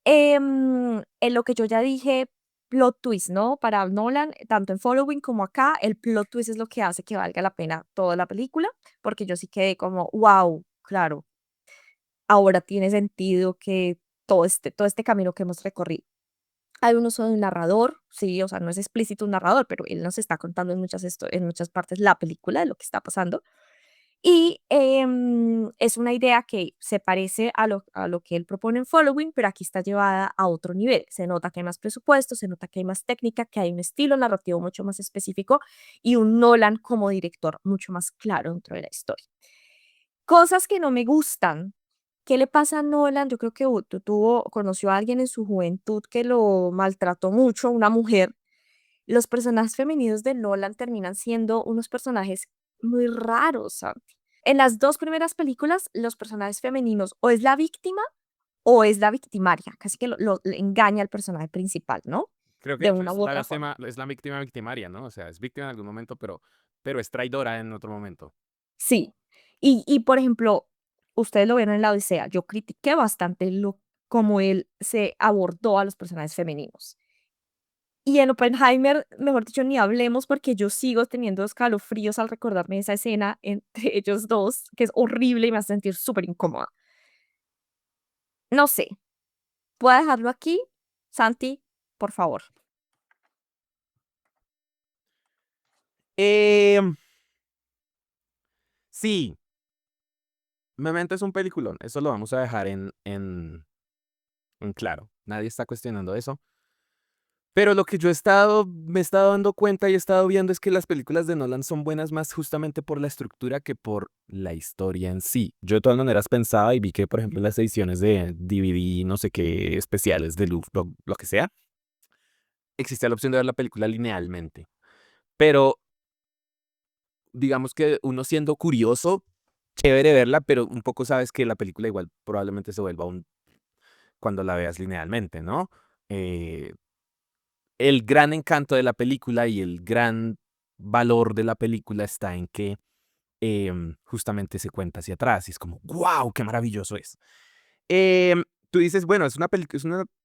En lo que yo ya dije, plot twist, ¿no? Para Nolan, tanto en Following como acá, el plot twist es lo que hace que valga la pena toda la película, porque yo sí quedé como, wow, claro, ahora tiene sentido que todo este camino que hemos recorrido. Hay un uso de un narrador, sí, o sea, no es explícito un narrador, pero él nos está contando en muchas partes la película de lo que está pasando. Y es una idea que se parece a lo que él propone en Following, pero aquí está llevada a otro nivel. Se nota que hay más presupuesto, se nota que hay más técnica, que hay un estilo narrativo mucho más específico y un Nolan como director mucho más claro dentro de la historia. Cosas que no me gustan. ¿Qué le pasa a Nolan? Yo creo que conoció a alguien en su juventud que lo maltrató mucho, una mujer. Los personajes femeninos de Nolan terminan siendo unos personajes muy raros, Santi. En las 2 primeras películas, los personajes femeninos o es la víctima o es la victimaria, casi que le engaña al personaje principal, ¿no? Creo que De eso una es u otra forma. es la víctima victimaria, ¿no? O sea, es víctima en algún momento, pero es traidora en otro momento. Sí. Y, por ejemplo, ustedes lo vieron en La Odisea, yo critiqué bastante cómo él se abordó a los personajes femeninos. Y en Oppenheimer, mejor dicho, ni hablemos porque yo sigo teniendo escalofríos al recordarme esa escena entre ellos dos, que es horrible y me hace sentir súper incómoda. No sé, ¿puedo dejarlo aquí? Santi, por favor. Em, sí, Memento es un peliculón. Eso lo vamos a dejar en claro. Nadie está cuestionando eso. Pero lo que me he estado dando cuenta y he estado viendo es que las películas de Nolan son buenas más justamente por la estructura que por la historia en sí. Yo de todas maneras pensaba y vi que, por ejemplo, en las ediciones de DVD, no sé qué, especiales de Louvre, lo que sea, existía la opción de ver la película linealmente. Pero digamos que uno siendo curioso, chévere verla, pero un poco sabes que la película igual probablemente se vuelva cuando la veas linealmente, ¿no? Eh, el gran encanto de la película y el gran valor de la película está en que justamente se cuenta hacia atrás y es como, wow, qué maravilloso es. Tú dices, bueno, es una,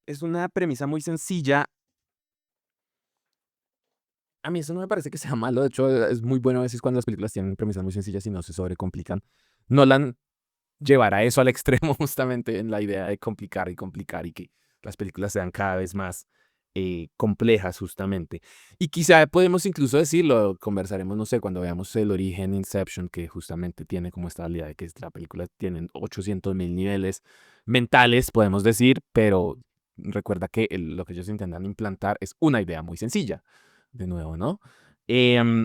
es una premisa muy sencilla. A mí eso no me parece que sea malo, de hecho es muy bueno a veces cuando las películas tienen premisas muy sencillas y no se sobrecomplican. Nolan llevar a eso al extremo justamente en la idea de complicar y complicar y que las películas sean cada vez más complejas justamente. Y quizá podemos incluso decirlo, conversaremos, no sé, cuando veamos el origen Inception, que justamente tiene como esta habilidad de que la película tiene 800.000 niveles mentales, podemos decir, pero recuerda que lo que ellos intentan implantar es una idea muy sencilla, de nuevo, ¿no? Em,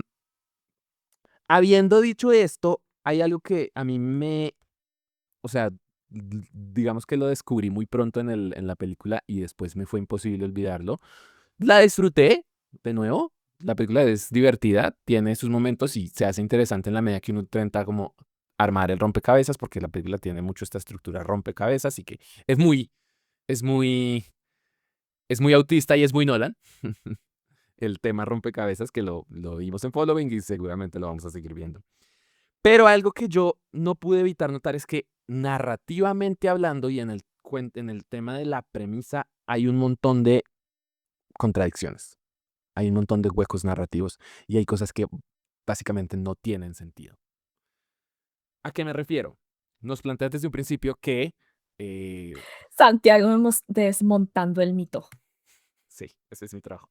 Habiendo dicho esto, hay algo que a mí o sea, digamos que lo descubrí muy pronto en la película y después me fue imposible olvidarlo. La disfruté, de nuevo. La película es divertida, tiene sus momentos y se hace interesante en la medida que uno intenta como armar el rompecabezas, porque la película tiene mucho esta estructura rompecabezas y que es muy, es muy, es muy autista y es muy Nolan. El tema rompecabezas que lo vimos en Following y seguramente lo vamos a seguir viendo. Pero algo que yo no pude evitar notar es que narrativamente hablando y en el tema de la premisa hay un montón de contradicciones. Hay un montón de huecos narrativos y hay cosas que básicamente no tienen sentido. ¿A qué me refiero? Nos planteas desde un principio que, eh, Santiago desmontando el mito. sí, ese es mi trabajo.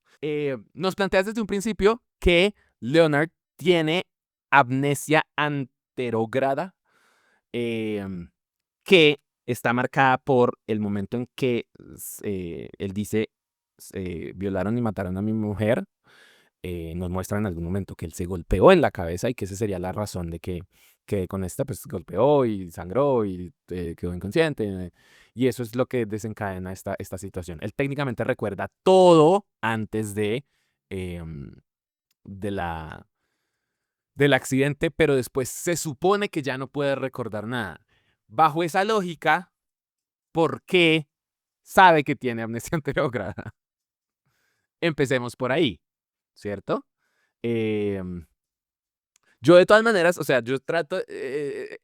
Nos planteas desde un principio que Leonard tiene amnesia anterograda, em, que está marcada por el momento en que él dice, violaron y mataron a mi mujer. Nos muestra en algún momento que él se golpeó en la cabeza y que esa sería la razón de que con esta pues golpeó y sangró y quedó inconsciente. Y eso es lo que desencadena esta situación. Él técnicamente recuerda todo antes em, de la, del accidente, pero después se supone que ya no puede recordar nada. Bajo esa lógica, ¿por qué sabe que tiene amnesia anterograda? Empecemos por ahí, ¿cierto? Em, Yo de todas maneras, o sea, yo trato, he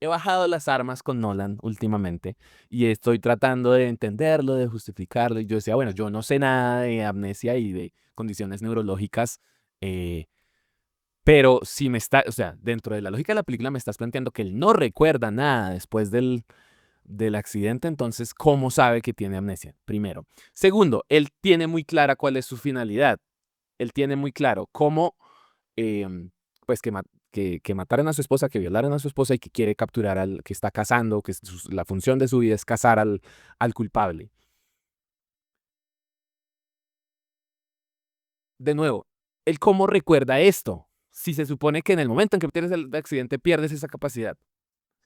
bajado las armas con Nolan últimamente y estoy tratando de entenderlo, de justificarlo. Y yo decía, bueno, yo no sé nada de amnesia y de condiciones neurológicas, eh, pero si me está, o sea, dentro de la lógica de la película me estás planteando que él no recuerda nada después del accidente, entonces, ¿cómo sabe que tiene amnesia? Primero. Segundo, él tiene muy clara cuál es su finalidad. Él tiene muy claro cómo em, pues que mataran a su esposa, que violaran a su esposa y que quiere capturar al que está cazando, que la función de su vida es cazar al culpable. De nuevo, ¿él cómo recuerda esto? Si se supone que en el momento en que tienes el accidente pierdes esa capacidad.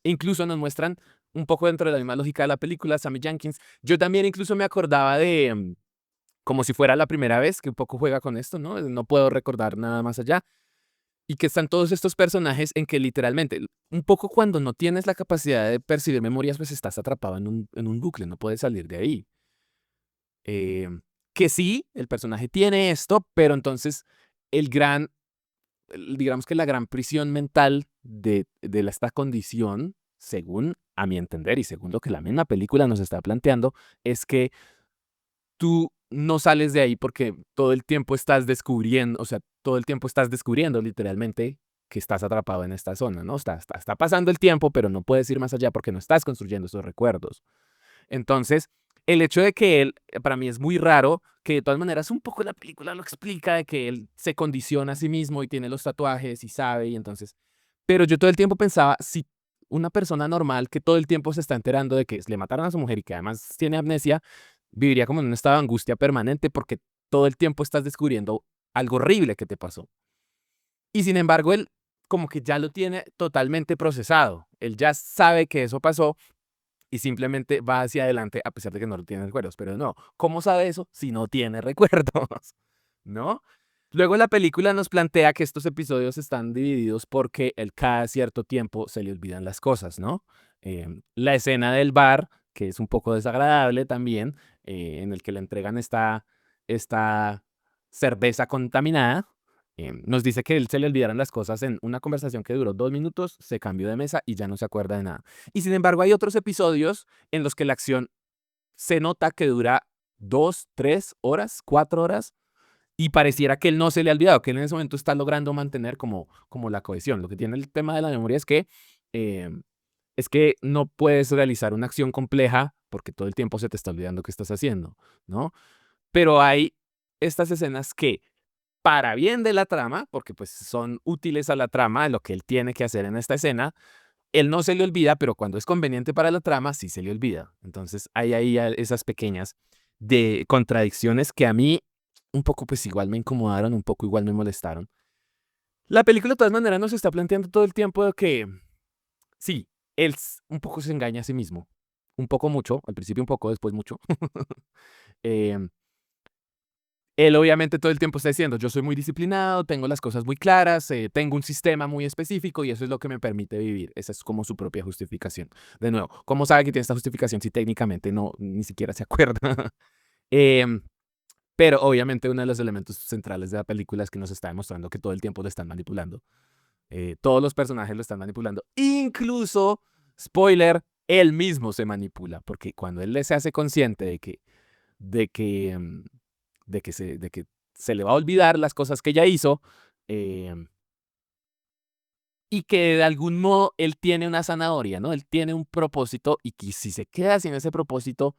Incluso nos muestran un poco dentro de la misma lógica de la película, Sammy Jenkins. Yo también incluso me acordaba de, como si fuera la primera vez, que un poco juega con esto, ¿no? No puedo recordar nada más allá. Y que están todos estos personajes en que literalmente, un poco cuando no tienes la capacidad de percibir memorias, pues estás atrapado en un bucle, no puedes salir de ahí. Eh, que sí, el personaje tiene esto, pero entonces el gran, digamos que la gran prisión mental de esta condición, según a mi entender y según lo que la misma película nos está planteando, es que tú no sales de ahí porque todo el tiempo estás descubriendo, o sea, todo el tiempo estás descubriendo literalmente que estás atrapado en esta zona, ¿no? Está pasando el tiempo, pero no puedes ir más allá porque no estás construyendo esos recuerdos. Entonces, el hecho de que él, para mí es muy raro, que de todas maneras un poco la película lo explica, de que él se condiciona a sí mismo y tiene los tatuajes y sabe, y entonces, pero yo todo el tiempo pensaba, si una persona normal que todo el tiempo se está enterando de que le mataron a su mujer y que además tiene amnesia, viviría como en un estado de angustia permanente porque todo el tiempo estás descubriendo algo horrible que te pasó. Y sin embargo, él como que ya lo tiene totalmente procesado. Él ya sabe que eso pasó y simplemente va hacia adelante a pesar de que no lo tiene recuerdos. Pero no, ¿cómo sabe eso si no tiene recuerdos? ¿No? Luego la película nos plantea que estos episodios están divididos porque él cada cierto tiempo se le olvidan las cosas, ¿no? La escena del bar, que es un poco desagradable también, en el que le entregan esta cerveza contaminada, nos dice que él se le olvidaron las cosas en una conversación que duró 2 minutos, se cambió de mesa y ya no se acuerda de nada. Y sin embargo hay otros episodios en los que la acción se nota que dura 2, 3 horas, 4 horas y pareciera que él no se le ha olvidado, que él en ese momento está logrando mantener como la cohesión. Lo que tiene el tema de la memoria es que eh, es que no puedes realizar una acción compleja porque todo el tiempo se te está olvidando qué estás haciendo, ¿no? Pero hay estas escenas que, para bien de la trama, porque pues son útiles a la trama, de lo que él tiene que hacer en esta escena, él no se le olvida, pero cuando es conveniente para la trama, sí se le olvida. Entonces hay ahí esas pequeñas de contradicciones que a mí un poco pues igual me incomodaron, un poco igual me molestaron. La película de todas maneras nos está planteando todo el tiempo de que sí, él un poco se engaña a sí mismo. Un poco mucho, al principio un poco, después mucho. Em, Él obviamente todo el tiempo está diciendo, yo soy muy disciplinado, tengo las cosas muy claras, tengo un sistema muy específico y eso es lo que me permite vivir. Esa es como su propia justificación. De nuevo, ¿cómo sabe que tiene esta justificación si técnicamente no, ni siquiera se acuerda? Em, pero obviamente uno de los elementos centrales de la película es que nos está demostrando que todo el tiempo lo están manipulando. Todos los personajes lo están manipulando. Incluso, spoiler, él mismo se manipula, porque cuando él se hace consciente de que, de que se le va a olvidar las cosas que ya hizo, em, y que de algún modo él tiene una zanahoria, ¿no? Él tiene un propósito y que si se queda sin ese propósito,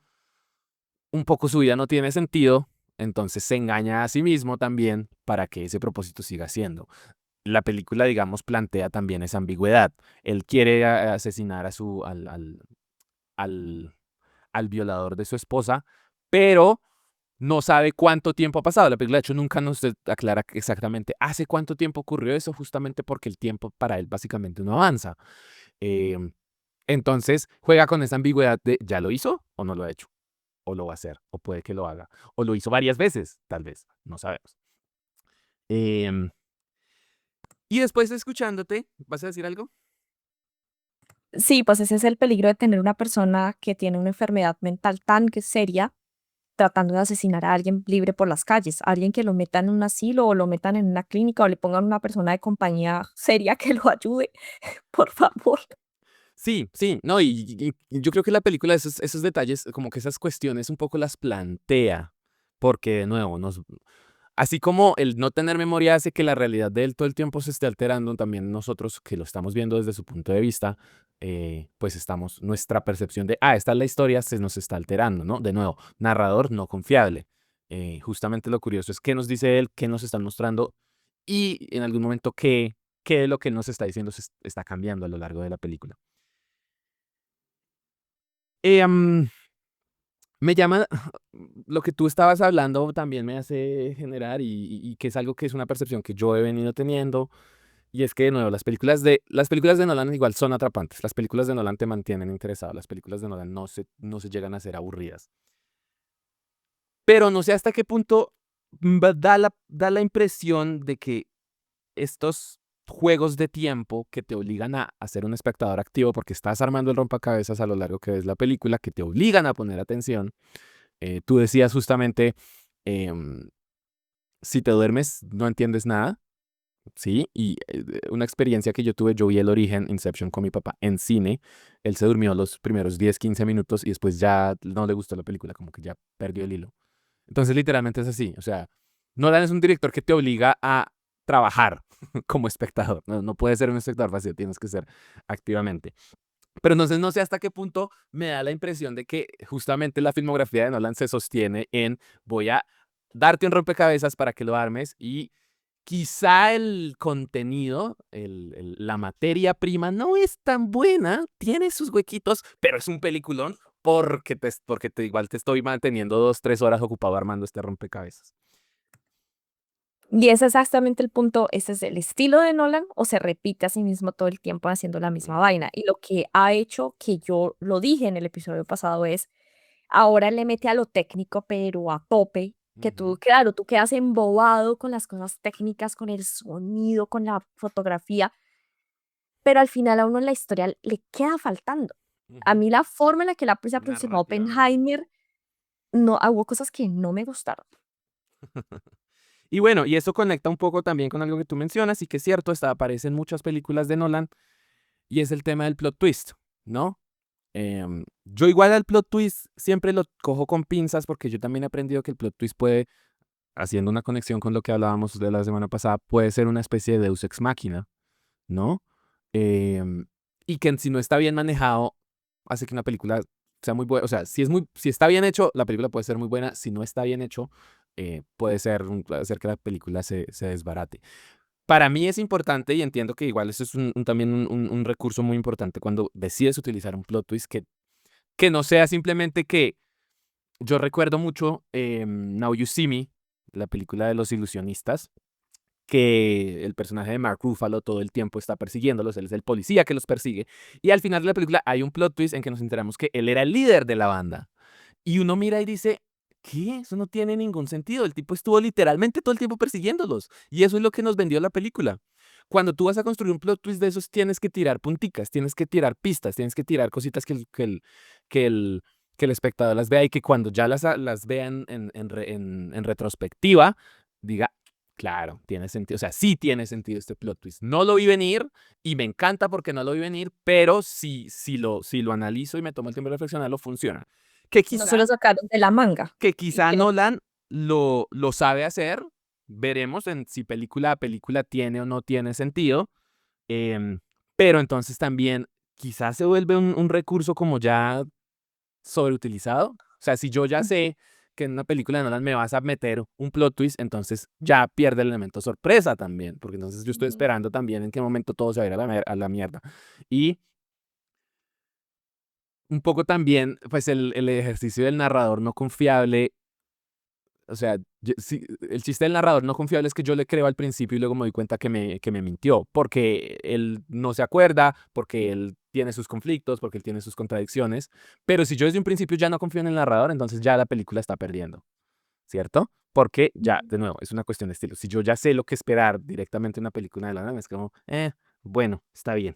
un poco su vida no tiene sentido, entonces se engaña a sí mismo también para que ese propósito siga siendo. La película, digamos, plantea también esa ambigüedad. Él quiere asesinar a al, al violador de su esposa, pero no sabe cuánto tiempo ha pasado. La película, de hecho, nunca nos aclara exactamente hace cuánto tiempo ocurrió eso, justamente porque el tiempo para él básicamente no avanza. Em, entonces, juega con esa ambigüedad de ¿ya lo hizo o no lo ha hecho? O lo va a hacer, o puede que lo haga. O lo hizo varias veces, tal vez, no sabemos. Em, y después de escuchándote, ¿vas a decir algo? Sí, pues ese es el peligro de tener una persona que tiene una enfermedad mental tan que seria, tratando de asesinar a alguien libre por las calles, alguien que lo metan en un asilo o lo metan en una clínica o le pongan una persona de compañía seria que lo ayude, por favor. Sí, sí, no, y yo creo que la película esos detalles, como que esas cuestiones un poco las plantea, porque de nuevo, así como el no tener memoria hace que la realidad de él todo el tiempo se esté alterando, también nosotros que lo estamos viendo desde su punto de vista, pues nuestra percepción de, esta es la historia, se nos está alterando, ¿no? De nuevo, narrador no confiable. Justamente lo curioso es qué nos dice él, qué nos están mostrando y en algún momento qué de lo que él nos está diciendo está cambiando a lo largo de la película. Eh, am, Me llama, lo que tú estabas hablando también me hace generar y que es algo que es una percepción que yo he venido teniendo, y es que de nuevo las películas de Nolan igual son atrapantes, las películas de Nolan te mantienen interesado, las películas de Nolan no se llegan a ser aburridas, pero no sé hasta qué punto da la impresión de que estos juegos de tiempo que te obligan a ser un espectador activo porque estás armando el rompecabezas a lo largo que ves la película, que te obligan a poner atención. Tú decías justamente, em, si te duermes, no entiendes nada, ¿sí? Y una experiencia que yo tuve, yo vi El Origen, Inception, con mi papá en cine. Él se durmió los primeros 10 15 minutos y después ya no le gustó la película, como que ya perdió el hilo. Entonces, literalmente es así. O sea, Nolan es un director que te obliga a trabajar como espectador. No, no puedes ser un espectador fácil, tienes que ser activamente. Pero entonces no sé hasta qué punto me da la impresión de que justamente la filmografía de Nolan se sostiene en voy a darte un rompecabezas para que lo armes y quizá el contenido, la materia prima no es tan buena, tiene sus huequitos, pero es un peliculón porque igual te estoy manteniendo 2 3 horas ocupado armando este rompecabezas. Y ese es exactamente el punto, ese es el estilo de Nolan, o se repite a sí mismo todo el tiempo haciendo la misma Mm, vaina. Y lo que ha hecho, que yo lo dije en el episodio pasado, es ahora le mete a lo técnico, pero a tope, que tú, ujú, claro, tú quedas embobado con las cosas técnicas, con el sonido, con la fotografía, pero al final a uno en la historia le queda faltando. A ujú. mí la forma en la que se aproximó Narrativamente. Oppenheimer, no, hubo cosas que no me gustaron. Y bueno, y eso conecta un poco también con algo que tú mencionas y que es cierto, aparece en muchas películas de Nolan y es el tema del plot twist, ¿no? Yo igual al plot twist siempre lo cojo con pinzas porque yo también he aprendido que el plot twist puede, haciendo una conexión con lo que hablábamos de la semana pasada, puede ser una especie de Deus ex machina, ¿no? Em, y que si no está bien manejado, hace que una película sea muy buena. O sea, si está bien hecho, la película puede ser muy buena. Si no está bien hecho, puede hacer que la película se desbarate. Para mí es importante y entiendo que igual eso es también un recurso muy importante cuando decides utilizar un plot twist que no sea simplemente que yo recuerdo mucho Now You See Me, la película de los ilusionistas, que el personaje de Mark Ruffalo todo el tiempo está persiguiéndolos, él es el policía que los persigue, y al final de la película hay un plot twist en que nos enteramos que él era el líder de la banda. Y uno mira y dice, ¿qué? Eso no tiene ningún sentido. El tipo estuvo literalmente todo el tiempo persiguiéndolos. Y eso es lo que nos vendió la película. Cuando tú vas a construir un plot twist de esos, tienes que tirar punticas, tienes que tirar pistas, tienes que tirar cositas que el, que el espectador las vea y que cuando ya las vean en retrospectiva, diga, claro, tiene sentido. O sea, sí tiene sentido este plot twist. No lo vi venir y me encanta porque no lo vi venir, pero si lo analizo y me tomo el tiempo de reflexionarlo, funciona. Que No se lo quizá, sacaron de la manga. que Y quizá que Nolan lo sabe hacer. Veremos en si película a película tiene o no tiene sentido. em, pero entonces también quizás se vuelve un recurso como ya sobreutilizado. O sea, si yo ya sé que en una película de Nolan me vas a meter un plot twist, entonces ya pierde el elemento sorpresa también, porque entonces yo estoy ujú, esperando también en qué momento todo se va a ir a la mierda. Y un poco también, pues el ejercicio del narrador no confiable. O sea, el chiste del narrador no confiable es que yo le creo al principio y luego me doy cuenta que me mintió, porque él no se acuerda, porque él tiene sus conflictos, porque él tiene sus contradicciones. Pero si yo desde un principio ya no confío en el narrador, entonces ya la película está perdiendo, ¿cierto? Porque ya, ujú. de nuevo, es una cuestión de estilo. Si yo ya sé lo que esperar directamente en una película de la nada, es como, bueno, está bien.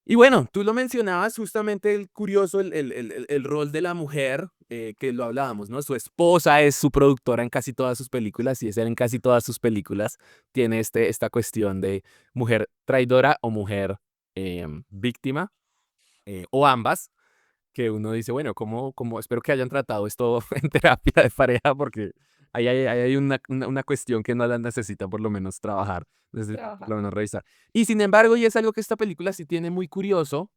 Y bueno, tú lo mencionabas justamente el curioso, el rol de la mujer, que lo hablábamos, ¿no? Su esposa es su productora en casi todas sus películas y es él en casi todas sus películas. Tiene esta cuestión de mujer traidora o mujer víctima, o ambas, que uno dice, bueno, ¿cómo? Espero que hayan tratado esto en terapia de pareja porque ahí hay una cuestión que no la necesita por lo menos trabajar, por Trabajar. lo menos revisar. Y sin embargo, y es algo que esta película sí tiene muy curioso,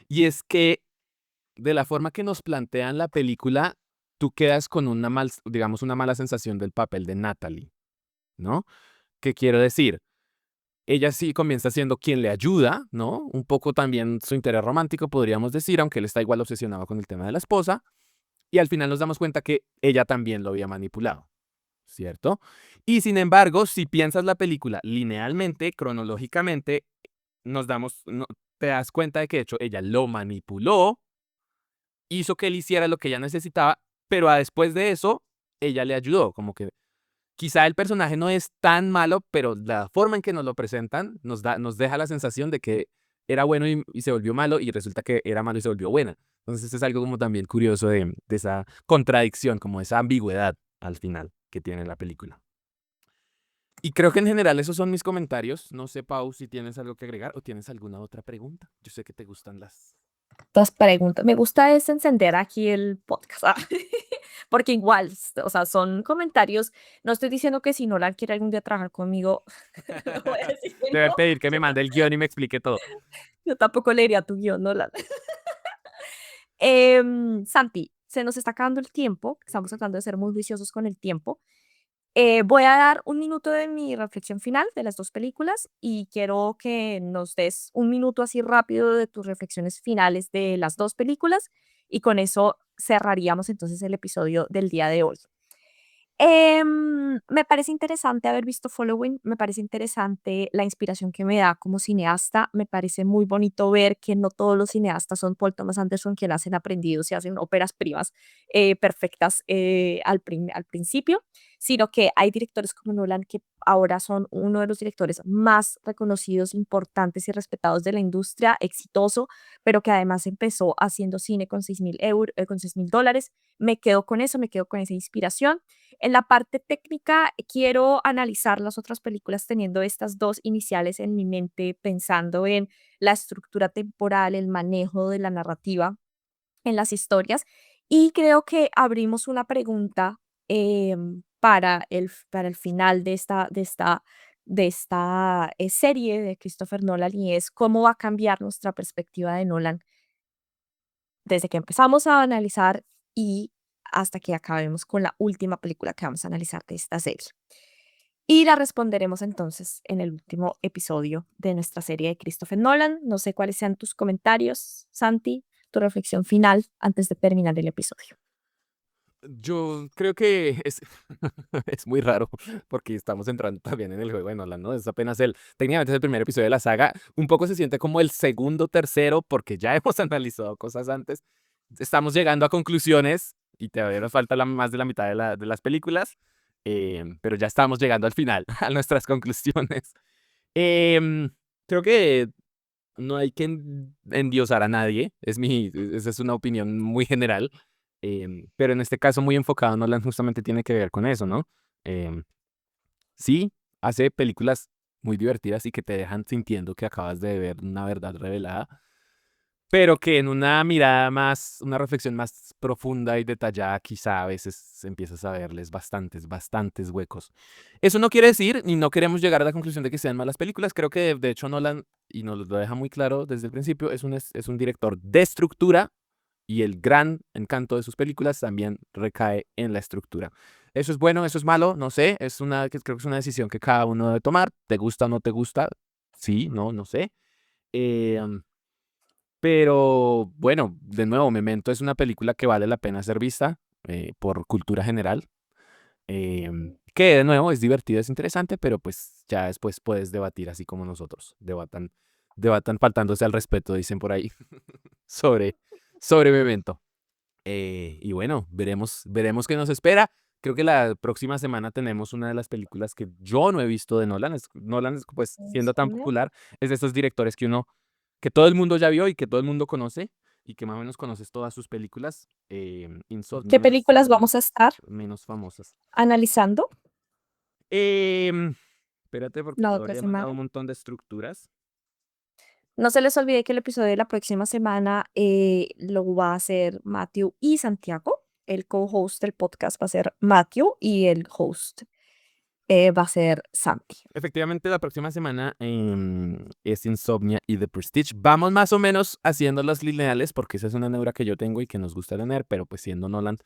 y es que de la forma que nos plantean la película, tú quedas con digamos, una mala sensación del papel de Natalie, ¿no? ¿Qué quiero decir? Ella sí comienza siendo quien le ayuda, ¿no? Un poco también su interés romántico, podríamos decir, aunque él está igual obsesionado con el tema de la esposa. Y al final nos damos cuenta que ella también lo había manipulado, ¿cierto? Y sin embargo, si piensas la película linealmente, cronológicamente, te das cuenta de que de hecho ella lo manipuló, hizo que él hiciera lo que ella necesitaba, pero después de eso, ella le ayudó, como que quizá el personaje no es tan malo, pero la forma en que nos lo presentan nos deja la sensación de que era bueno y se volvió malo, y resulta que era malo y se volvió buena. Entonces es algo como también curioso de esa contradicción, como esa ambigüedad al final que tiene la película. Y creo que en general esos son mis comentarios. No sé, Pau, si tienes algo que agregar o tienes alguna otra pregunta. Yo sé que te gustan las... Estas preguntas. Me gusta es encender aquí el podcast, porque igual, o sea, son comentarios. No estoy diciendo que si Nolan quiere algún día trabajar conmigo, no voy a decir que Debe no. pedir que me Yo, mande el guión y me explique todo. yo tampoco leería tu guión, Nolan. Santi, se nos está acabando el tiempo. Estamos tratando de ser muy juiciosos con el tiempo. Voy a dar un minuto de mi reflexión final de las dos películas y quiero que nos des un minuto así rápido de tus reflexiones finales de las dos películas y con eso cerraríamos entonces el episodio del día de hoy. Me parece interesante haber visto Following, me parece interesante la inspiración que me da como cineasta, me parece muy bonito ver que no todos los cineastas son Paul Thomas Anderson, quien hacen aprendidos y hacen óperas primas perfectas al principio, sino que hay directores como Nolan que ahora son uno de los directores más reconocidos, importantes y respetados de la industria, exitoso, pero que además empezó haciendo cine con 6.000 euros, con $6.000. Me quedo con eso, me quedo con esa inspiración. En la parte técnica, quiero analizar las otras películas teniendo estas dos iniciales en mi mente, pensando en la estructura temporal, el manejo de la narrativa en las historias. Y creo que abrimos una pregunta para el final de esta de esta serie de Christopher Nolan y es cómo va a cambiar nuestra perspectiva de Nolan desde que empezamos a analizar y hasta que acabemos con la última película que vamos a analizar de esta serie. Y la responderemos entonces en el último episodio de nuestra serie de Christopher Nolan. No sé cuáles sean tus comentarios, Santi, tu reflexión final antes de terminar el episodio. Yo creo que es, es muy raro porque estamos entrando también en el juego de Nolan, ¿no? Es apenas técnicamente es el primer episodio de la saga. Un poco se siente como el segundo, tercero, porque ya hemos analizado cosas antes. Estamos llegando a conclusiones y todavía nos falta más de la mitad de las películas, pero ya estamos llegando al final, a nuestras conclusiones. Em, Creo que no hay que endiosar a nadie, esa es una opinión muy general, pero en este caso muy enfocado Nolan justamente tiene que ver con eso, ¿no? Em, sí, hace películas muy divertidas y que te dejan sintiendo que acabas de ver una verdad revelada, pero que en una mirada más, una reflexión más profunda y detallada, quizá a veces empiezas a verles bastantes huecos. Eso no quiere decir, y no queremos llegar a la conclusión de que sean malas películas. Creo que de hecho Nolan, y nos lo deja muy claro desde el principio, es un director de estructura y el gran encanto de sus películas también recae en la estructura. Eso es bueno, eso es malo, no sé, creo que es una decisión que cada uno debe tomar. ¿Te gusta o no te gusta? Sí, no, no sé. Eh, pero bueno, de nuevo, Memento es una película que vale la pena ser vista por cultura general. Que de nuevo es divertida, es interesante, pero pues ya después puedes debatir así como nosotros. Debatan faltándose al respeto, dicen por ahí, sobre, sobre Memento. Y bueno, veremos qué nos espera. Creo que la próxima semana tenemos una de las películas que yo no he visto de Nolan. Nolan, pues siendo tan ¿Insomnio? popular, es de estos directores que todo el mundo ya vio y que todo el mundo conoce y que más o menos conoces todas sus películas. ¿Qué Insomnia es películas de vamos a las estar menos famosas. analizando Em, Espérate, porque la yo otra había mandado semana? un montón de estructuras. No se les olvide que el episodio de la próxima semana lo va a hacer Matthew y Santiago. El co-host del podcast va a ser Matthew y el host va a ser Santi. Efectivamente, la próxima semana es Insomnia y The Prestige. Vamos más o menos haciendo las lineales, porque esa es una neura que yo tengo y que nos gusta tener, pero pues siendo Nolan.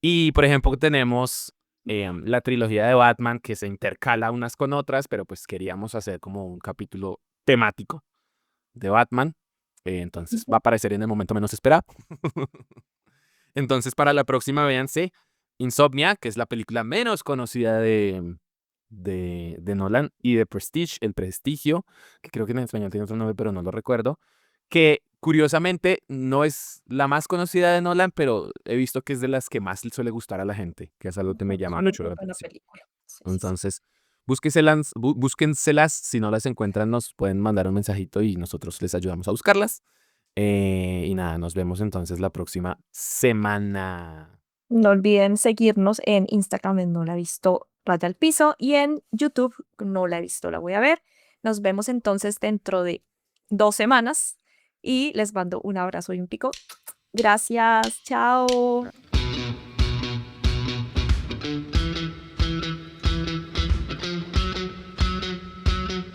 Y por ejemplo, tenemos la trilogía de Batman que se intercala unas con otras, pero pues queríamos hacer como un capítulo temático de Batman. Entonces va a Ujú. aparecer en el momento menos esperado. Entonces, para la próxima, véanse Insomnia, que es la película menos conocida de Nolan, y de Prestige, El Prestigio, que creo que en español tiene otro nombre, pero no lo recuerdo, que curiosamente no es la más conocida de Nolan, pero he visto que es de las que más le suele gustar a la gente, que es algo que me Ujú, es llama una mucho muy la buena atención. película. Sí, sí, sí. Entonces, búsquenselas, si no las encuentran, nos pueden mandar un mensajito y nosotros les ayudamos a buscarlas. Y nada, nos vemos entonces la próxima semana. No olviden seguirnos en Instagram en No la he visto raya al piso y en YouTube no la he visto, la voy a ver. Nos vemos entonces dentro de 2 semanas y les mando un abrazo y un pico. Gracias, chao.